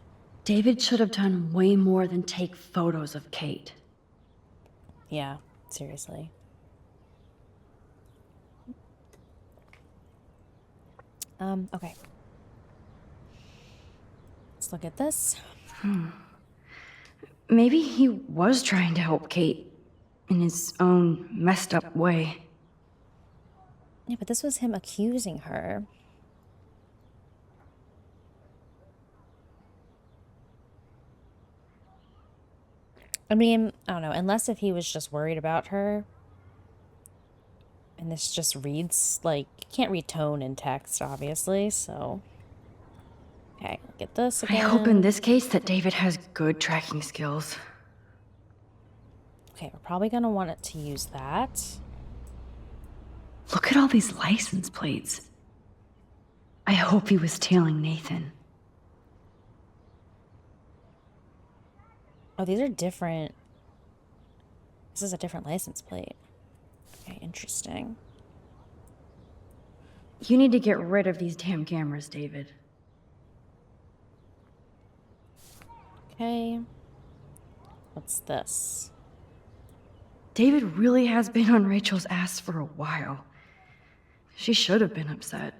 David should have done way more than take photos of Kate. Yeah, seriously. Okay. Let's look at this. Maybe he was trying to help Kate in his own messed up way. Yeah, but this was him accusing her. I mean, I don't know, unless if he was just worried about her. And this just reads, like, you can't read tone in text, obviously, so. Okay, look at this again. I hope in this case that David has good tracking skills. Okay, we're probably gonna want it to use that. Look at all these license plates. I hope he was tailing Nathan. Oh, these are different. This is a different license plate. Okay, interesting. You need to get rid of these damn cameras, David. Okay. What's this? David really has been on Rachel's ass for a while. She should have been upset.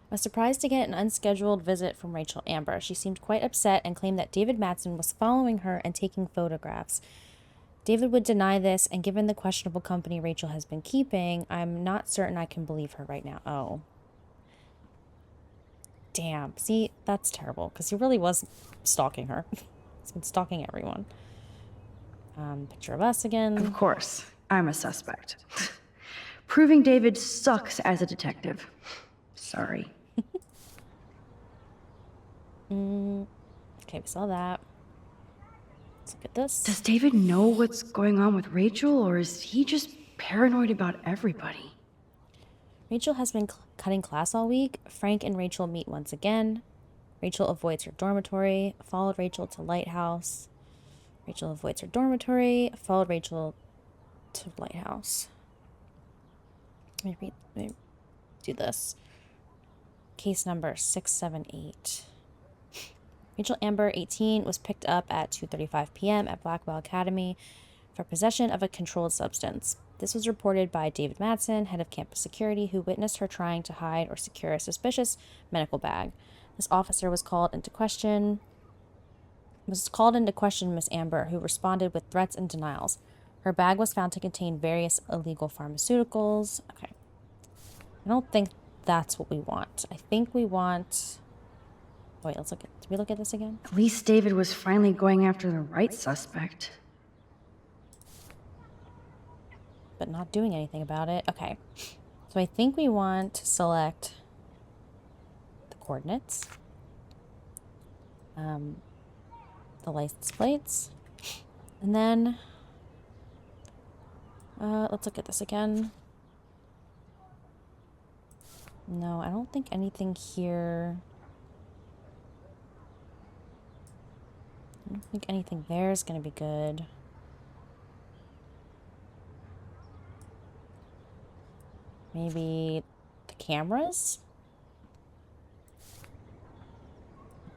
I was surprised to get an unscheduled visit from Rachel Amber. She seemed quite upset and claimed that David Madsen was following her and taking photographs. David would deny this, and given the questionable company Rachel has been keeping, I'm not certain I can believe her right now. Oh. Damn. See, that's terrible, because he really was stalking her. He's been stalking everyone. Picture of us again. Of course, I'm a suspect. Proving David sucks as a detective. Sorry. Okay, we saw that. Let's look at this. Does David know what's going on with Rachel, or is he just paranoid about everybody? Rachel has been cutting class all week. Frank and Rachel meet once again. Rachel avoids her dormitory, followed Rachel to Lighthouse. Rachel avoids her dormitory, followed Rachel to Lighthouse. Let me do this. Case number 678. Rachel Amber, 18, was picked up at 2:35 p.m. at Blackwell Academy for possession of a controlled substance. This was reported by David Madsen, head of campus security, who witnessed her trying to hide or secure a suspicious medical bag. This officer was called into question Miss Amber, who responded with threats and denials. Her bag was found to contain various illegal pharmaceuticals. Okay. I don't think that's what we want. I think we want... Wait, let's look at... Did we look at this again? At least David was finally going after the right suspect. But not doing anything about it. Okay. So I think we want to select the coordinates. the license plates. And then, let's look at this again. No, I don't think anything here. I don't think anything there is going to be good. Maybe the cameras?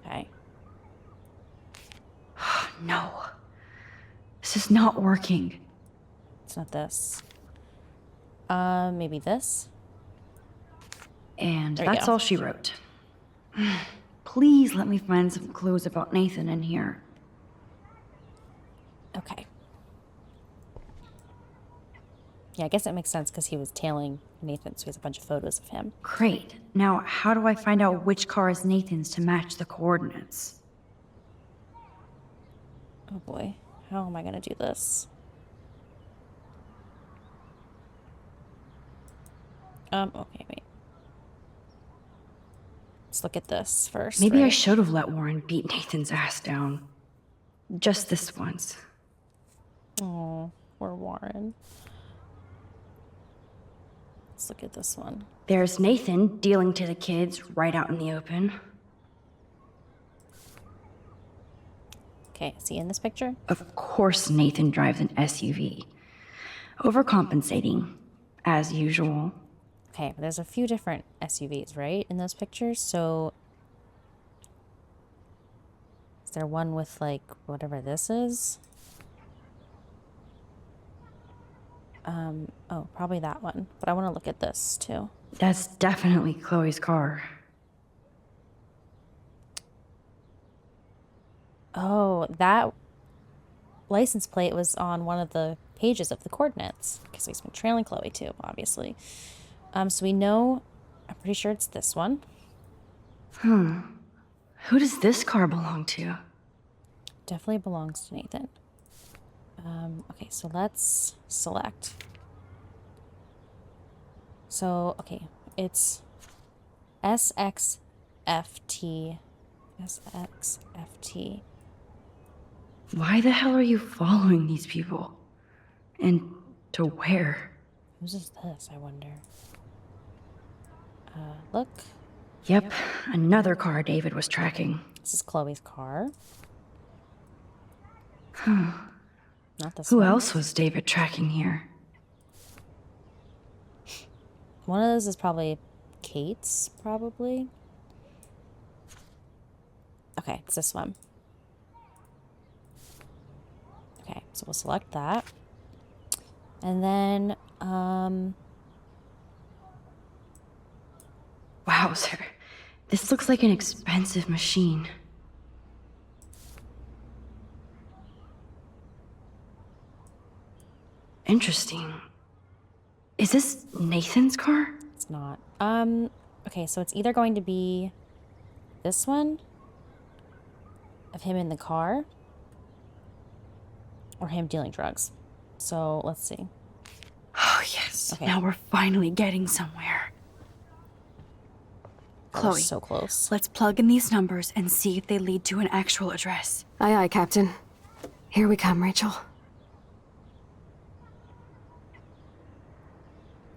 Okay. No. This is not working. It's not this. Maybe this? And There we that's go. all she wrote. Please let me find some clues about Nathan in here. Okay. Yeah, I guess it makes sense because he was tailing Nathan, so he has a bunch of photos of him. Great. Now, how do I find out which car is Nathan's to match the coordinates? Oh boy, how am I gonna do this? Okay, wait. Let's look at this first. Maybe I right? should have let Warren beat Nathan's ass down. Just this once. Oh, poor Warren. Let's look at this one. There's Nathan dealing to the kids right out in the open. Okay, is he in this picture? Of course Nathan drives an SUV. Overcompensating, as usual. Okay, but there's a few different SUVs, right, in those pictures? So, is there one with, like, whatever this is? Oh, probably that one. But I want to look at this, too. That's definitely Chloe's car. Oh, that license plate was on one of the pages of the coordinates. Because he's been trailing Chloe, too, obviously. So we know, I'm pretty sure it's this one. Who does this car belong to? Definitely belongs to Nathan. Okay, so let's select. So, okay, it's SXFT. SXFT. Why the hell are you following these people? And to where? Whose is this, I wonder? Look. Yep, another car David was tracking. This is Chloe's car. Not this Who one. else was David tracking here? One of those is probably Kate's, probably. Okay, it's this one. Okay, so we'll select that. And then, Wowzer. This looks like an expensive machine. Interesting. Is this Nathan's car? it's not. Okay, so it's either going to be this one of him in the car or him dealing drugs. So let's see. Oh, yes. Okay. Now we're finally getting somewhere. We're Chloe, so close. let's plug in these numbers and see if they lead to an actual address. Aye, aye, Captain. Here we come, Rachel.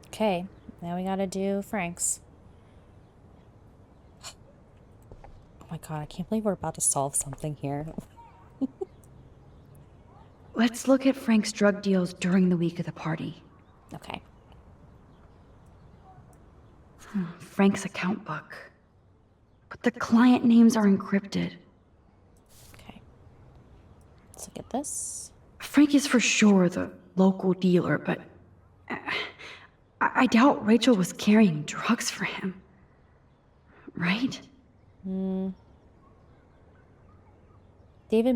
Okay, now we gotta do Frank's. Oh my god, I can't believe we're about to solve something here. Let's look at Frank's drug deals during the week of the party. Okay. Frank's account book. But the client names are encrypted. Okay. Let's look at this. Frank is for sure the local dealer, but I doubt Rachel was carrying drugs for him. Right? David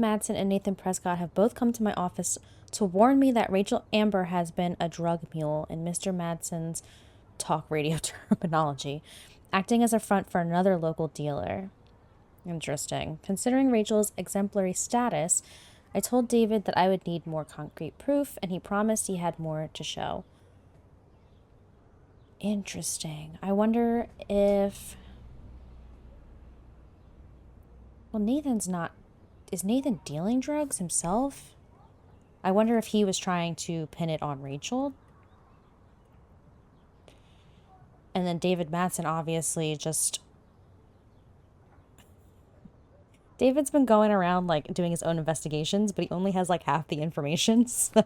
Madsen and Nathan Prescott have both come to my office to warn me that Rachel Amber has been a drug mule in Mr. Madsen's talk radio terminology, acting as a front for another local dealer. Interesting. Considering Rachel's exemplary status, I told David that I would need more concrete proof, and he promised he had more to show. Interesting. I wonder if... Well, Nathan's not is Nathan dealing drugs himself? I wonder if he was trying to pin it on Rachel. And then David Madsen obviously just... David's been going around, like, doing his own investigations, but he only has, like, half the information, so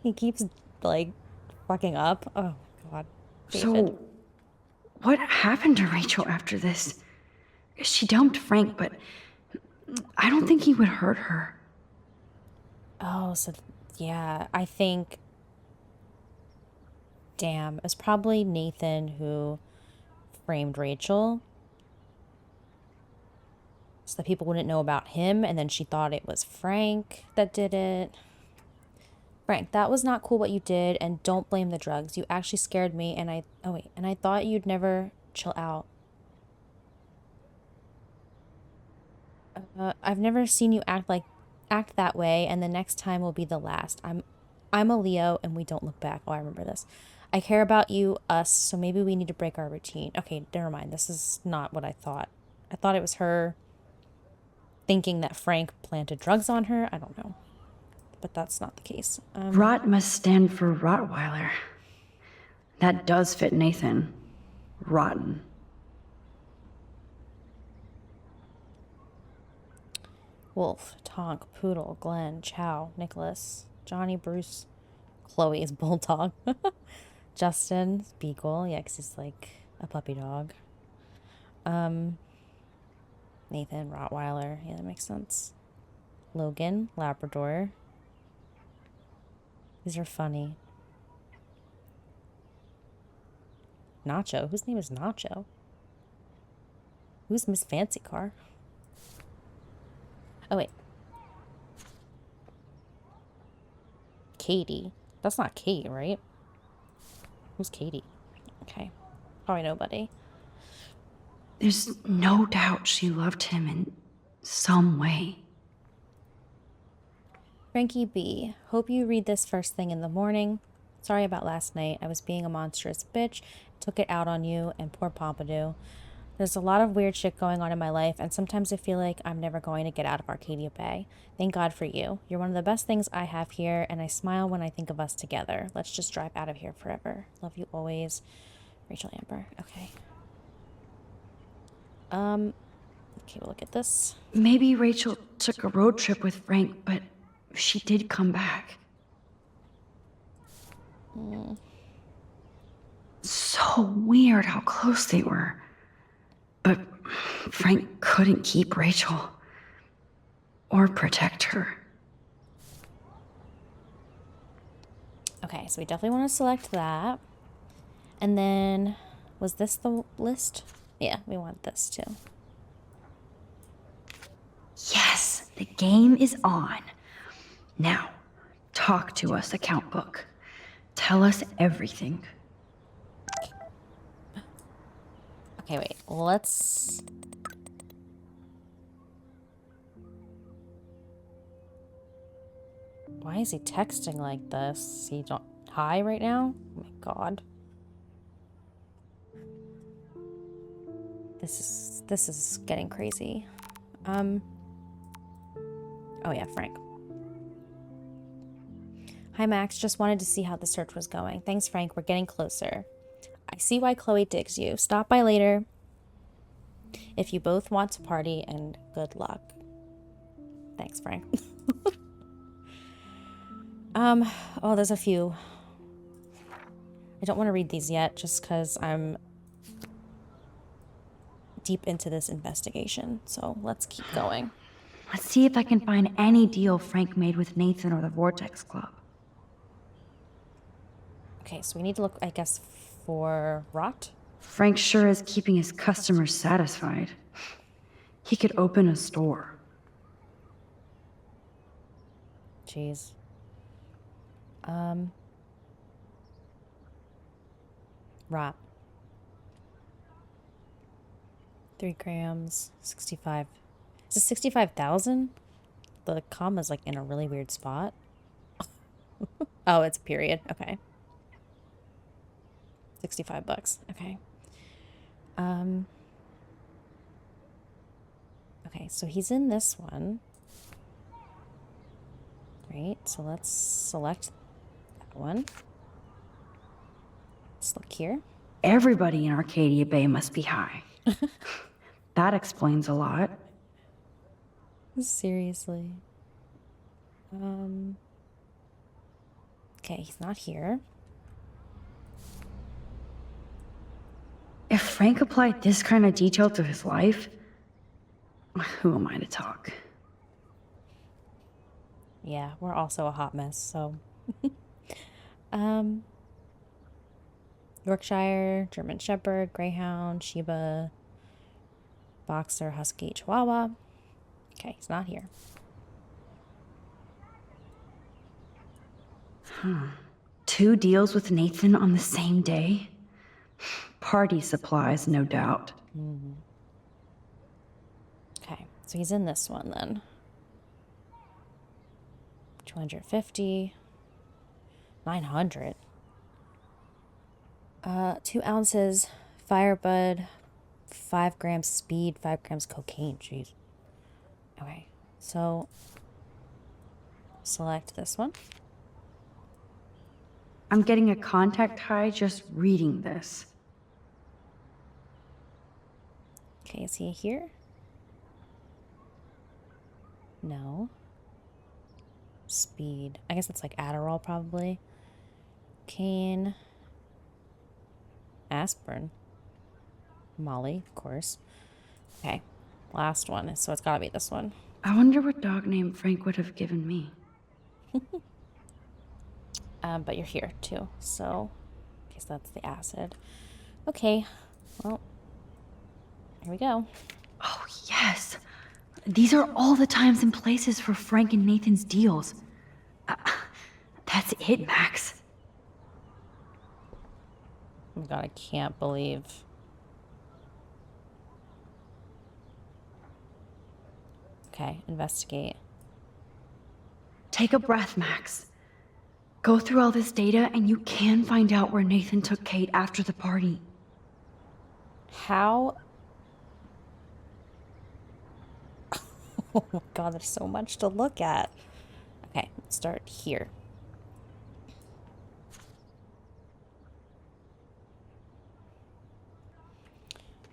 he keeps, like, fucking up. Oh, God. David. So, what happened to Rachel after this? She dumped Frank, but I don't think he would hurt her. Oh, so, yeah, I think... Damn, it's probably Nathan who framed Rachel. So that people wouldn't know about him, and then she thought it was Frank that did it. Frank, that was not cool what you did, and don't blame the drugs. You actually scared me, and I thought you'd never chill out. I've never seen you act that way, and the next time will be the last. I'm a Leo, and we don't look back. Oh, I remember this. I care about you, us, so maybe we need to break our routine. Okay, never mind. This is not what I thought. I thought it was her thinking that Frank planted drugs on her. I don't know. But that's not the case. Rot must stand for Rottweiler. That does fit Nathan. Rotten. Wolf, Tonk, Poodle, Glenn, Chow, Nicholas, Johnny, Bruce, Chloe is Bulldog. Justin, Beagle. Yeah, because he's like a puppy dog. Nathan, Rottweiler. Yeah, that makes sense. Logan, Labrador. These are funny. Nacho. Whose name is Nacho? Who's Miss Fancy Car? Oh, wait. Katie. That's not Kate, right? Who's Katie? Okay. Probably nobody. There's no doubt she loved him in some way. Frankie B. Hope you read this first thing in the morning. Sorry about last night. I was being a monstrous bitch. Took it out on you and poor Pompidou. There's a lot of weird shit going on in my life, and sometimes I feel like I'm never going to get out of Arcadia Bay. Thank God for you. You're one of the best things I have here, and I smile when I think of us together. Let's just drive out of here forever. Love you always. Rachel Amber. Okay. Okay, we'll look at this. Maybe Rachel took a road trip with Frank, but she did come back. So weird how close they were. But Frank couldn't keep Rachel. Or protect her. Okay, so we definitely want to select that. And then, was this the list? Yeah, we want this too. Yes, the game is on. Now, talk to us, account book. Tell us everything. Okay, wait. Let's... Why is he texting like this? Is he not high right now? Oh my God. This is getting crazy. Oh yeah, Frank. Hi Max, just wanted to see how the search was going. Thanks Frank, we're getting closer. I see why Chloe digs you. Stop by later if you both want to party, and good luck. Thanks, Frank. Oh, there's a few. I don't want to read these yet just because I'm deep into this investigation. So let's keep going. Let's see if I can find any deal Frank made with Nathan or the Vortex Club. Okay, so we need to look, I guess, for Rot. Frank sure is keeping his customers satisfied. He could open a store. Jeez. 3 grams, 65. Is it 65,000? The comma's like in a really weird spot. Oh, it's a period. Okay. $65. Okay. Okay, so he's in this one. Right, so let's select that one. Let's look here. Everybody in Arcadia Bay must be high. That explains a lot. Seriously. Okay, he's not here. If Frank applied this kind of detail to his life, who am I to talk? Yeah, we're also a hot mess, so. Yorkshire, German Shepherd, Greyhound, Shiba, Boxer, Husky, Chihuahua. Okay, he's not here. 2 deals with Nathan on the same day? Party supplies, no doubt. Okay, so he's in this one then. 250. 900. 2 ounces firebud, 5 grams speed, 5 grams cocaine. Jeez. Okay, so select this one. I'm getting a contact high just reading this. Okay, is he here? No. Speed. I guess it's like Adderall probably. Cane. Aspirin. Molly, of course. Okay, last one. So it's gotta be this one. I wonder what dog name Frank would have given me. But you're here too, so I guess that's the acid. Okay, well, here we go. Oh, yes. These are all the times and places for Frank and Nathan's deals. That's it, Max. Oh my god, I can't believe. Okay, investigate. Take a breath, Max. Go through all this data and you can find out where Nathan took Kate after the party. How? Oh my god, there's so much to look at. Okay, let's start here.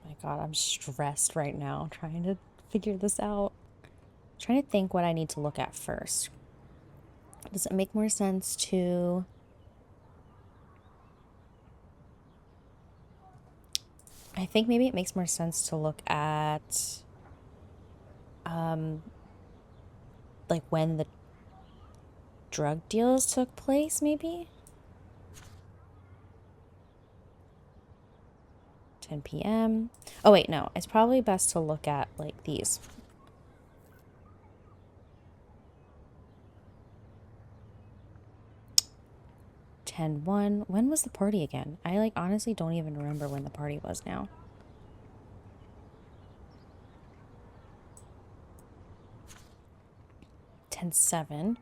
My god, I'm stressed right now trying to figure this out. I'm trying to think what I need to look at first. Does it make more sense to... I think maybe it makes more sense to look at like when the drug deals took place, maybe? 10 p.m. Oh wait, no. It's probably best to look at like these. When was the party again? I like honestly don't even remember when the party was now. 10-7.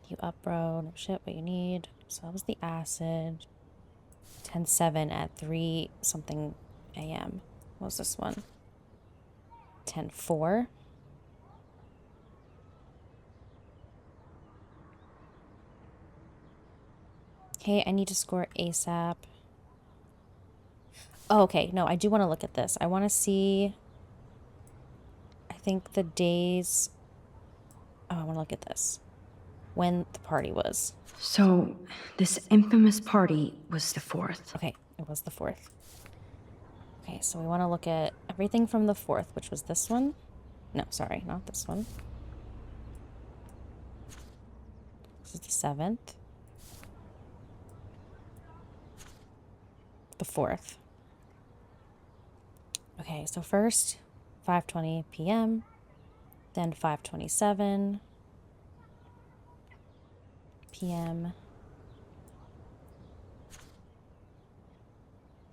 You up, bro. No shit, what you need. So that was the acid. 10-7 at 3 something a.m. What was this one? 10-4. Okay, I need to score ASAP. Oh, okay. No, I do want to look at this. I want to see... I think the days... Oh, I want to look at this. When the party was. So, this infamous party was the 4th. Okay, it was the 4th. Okay, so we want to look at everything from the 4th, which was this one. No, sorry, not this one. This is the 7th. The 4th. Okay, so first 5:20 p.m., then 5:27 p.m.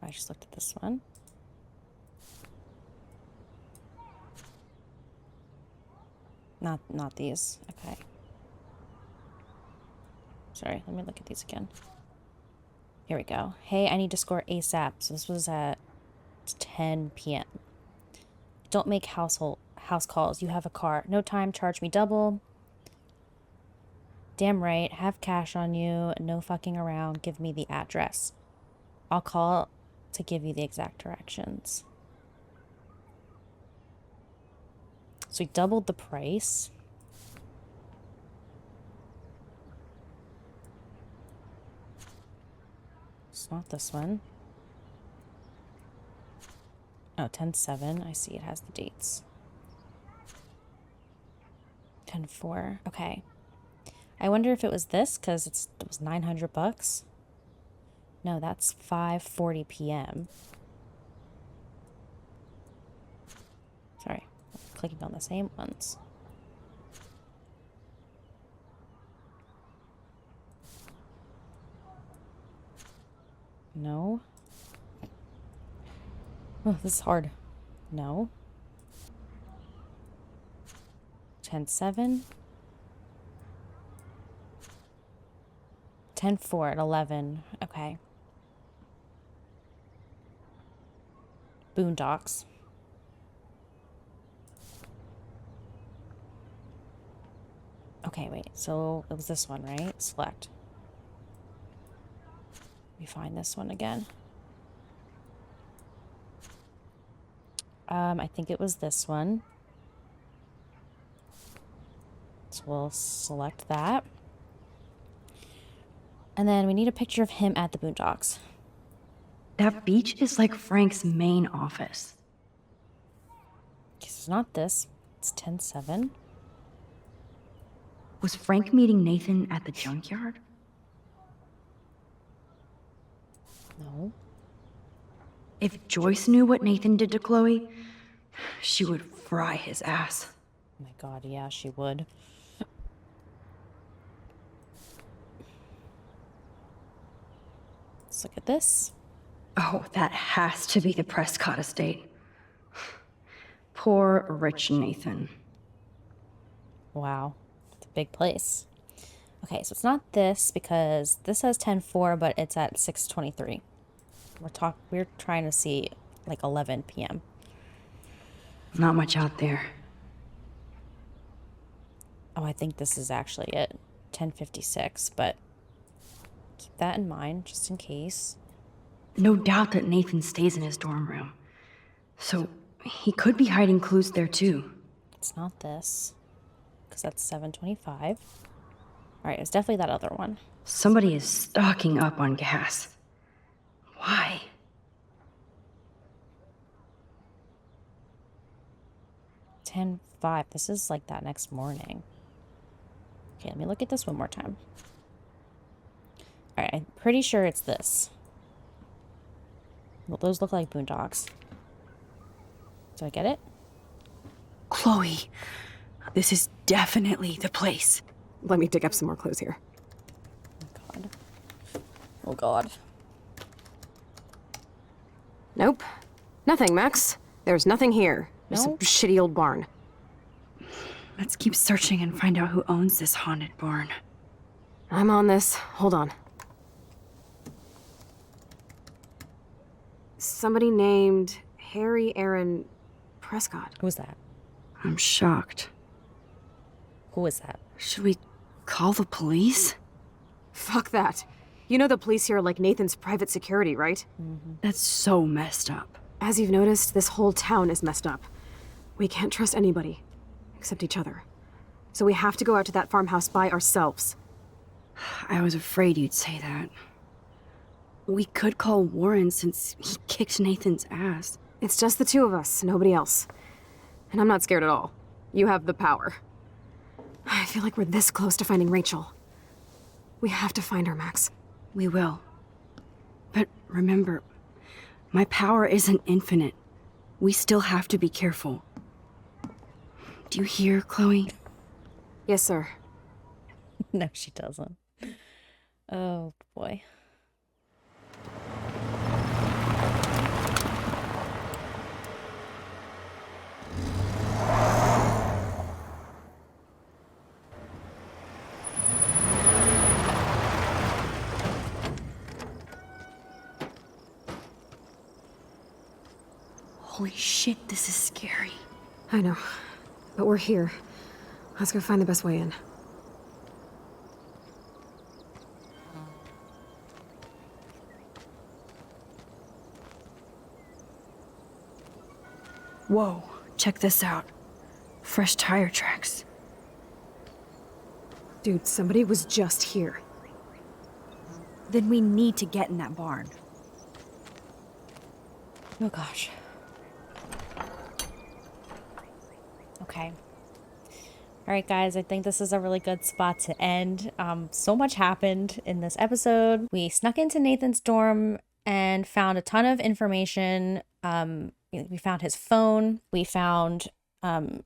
I just looked at this one. Not these. Okay. Sorry, let me look at these again. Here we go. Hey, I need to score ASAP. So this was at 10 p.m. Don't make House calls. You have a car. No time. Charge me double. Damn right. Have cash on you. No fucking around. Give me the address. I'll call to give you the exact directions. So we doubled the price. It's not this one. Oh, 10/7. I see it has the dates. 10/4. Okay. I wonder if it was this because it was 900 bucks. No, that's 5:40 p.m. Sorry, I'm clicking on the same ones. No. Oh, this is hard. No. 10/7. 10/4 at 11. Okay. Boondocks. Okay, wait. So it was this one, right? Select. Let me find this one again. I think it was this one. So we'll select that. And then we need a picture of him at the Boondocks. That beach is like Frank's main office. It's not this. It's 10/7. Was Frank meeting Nathan at the junkyard? No. If Joyce knew what Nathan did to Chloe, she would fry his ass. Oh my god, yeah, she would. Let's look at this. Oh, that has to be the Prescott estate. Poor rich Nathan. Wow. It's a big place. Okay, so it's not this because this says 10/4, but it's at 6:23. We're trying to see like 11 p.m. Not much out there. Oh, I think this is actually it. 10:56, but keep that in mind just in case. No doubt that Nathan stays in his dorm room. So he could be hiding clues there too. It's not this because that's 7:25. All right, it's definitely that other one. Somebody is stocking up on gas. Why? Ten five. This is like that next morning. Okay, let me look at this one more time. All right, I'm pretty sure it's this. Well, those look like boondocks. Do I get it? Chloe, this is definitely the place. Let me dig up some more clues here. Oh god. Oh god. Nope. Nothing, Max. There's nothing here. There's No? a shitty old barn. Let's keep searching and find out who owns this haunted barn. I'm on this. Hold on. Somebody named Harry Aaron Prescott. Who's that? I'm shocked. Who is that? Should we call the police? Fuck that. You know the police here are like Nathan's private security, right? That's so messed up. As you've noticed, this whole town is messed up. We can't trust anybody, except each other. So we have to go out to that farmhouse by ourselves. I was afraid you'd say that. We could call Warren since he kicked Nathan's ass. It's just the two of us, nobody else. And I'm not scared at all. You have the power. I feel like we're this close to finding Rachel. We have to find her, Max. We will. But remember, my power isn't infinite. We still have to be careful. Do you hear, Chloe? Yes, sir. No, she doesn't. Oh boy. Holy shit, this is scary. I know. But we're here. Let's go find the best way in. Whoa, check this out. Fresh tire tracks. Dude, somebody was just here. Then we need to get in that barn. Oh gosh. Okay. All right, guys, I think this is a really good spot to end. So much happened in this episode. We snuck into Nathan's dorm and found a ton of information. We found his phone. We found some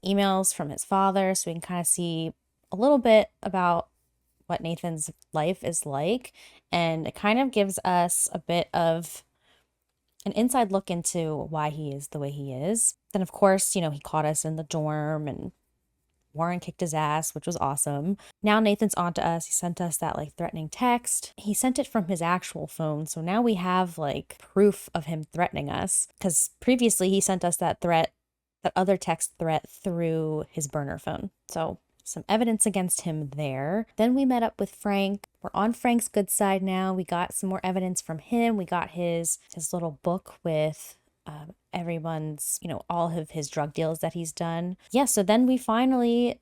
emails from his father, so we can kind of see a little bit about what Nathan's life is like. And it kind of gives us a bit of an inside look into why he is the way he is. Then, of course, he caught us in the dorm and Warren kicked his ass, which was awesome. Now Nathan's on to us. He sent us that threatening text. He sent it from his actual phone. So now we have proof of him threatening us, because previously he sent us that other text threat through his burner phone. So some evidence against him there. Then we met up with Frank. We're on Frank's good side now. We got some more evidence from him. We got his little book with everyone's, all of his drug deals that he's done. Yeah, so then we finally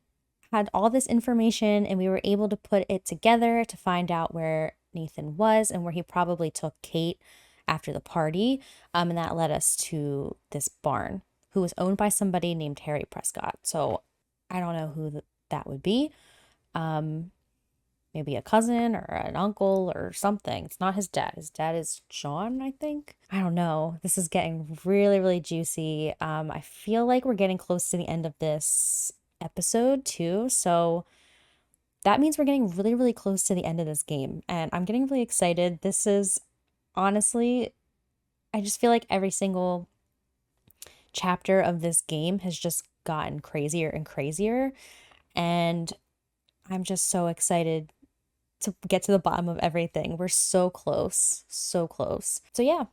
had all this information and we were able to put it together to find out where Nathan was and where he probably took Kate after the party. And that led us to this barn, who was owned by somebody named Harry Prescott. So I don't know who that would be. Maybe a cousin or an uncle or something. It's not his dad. His dad is Sean, I think. I don't know. This is getting really, really juicy. I feel like we're getting close to the end of this episode too. So that means we're getting really, really close to the end of this game. And I'm getting really excited. This is honestly, I just feel like every single chapter of this game has just gotten crazier and crazier. And I'm just so excited to get to the bottom of everything. We're so close, so close. So yeah,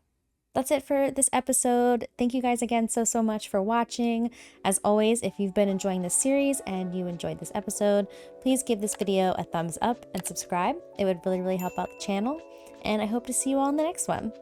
that's it for this episode. Thank you guys again so much for watching. As always, if you've been enjoying this series and you enjoyed this episode, please give this video a thumbs up and subscribe. It would really, really help out the channel. And I hope to see you all in the next one.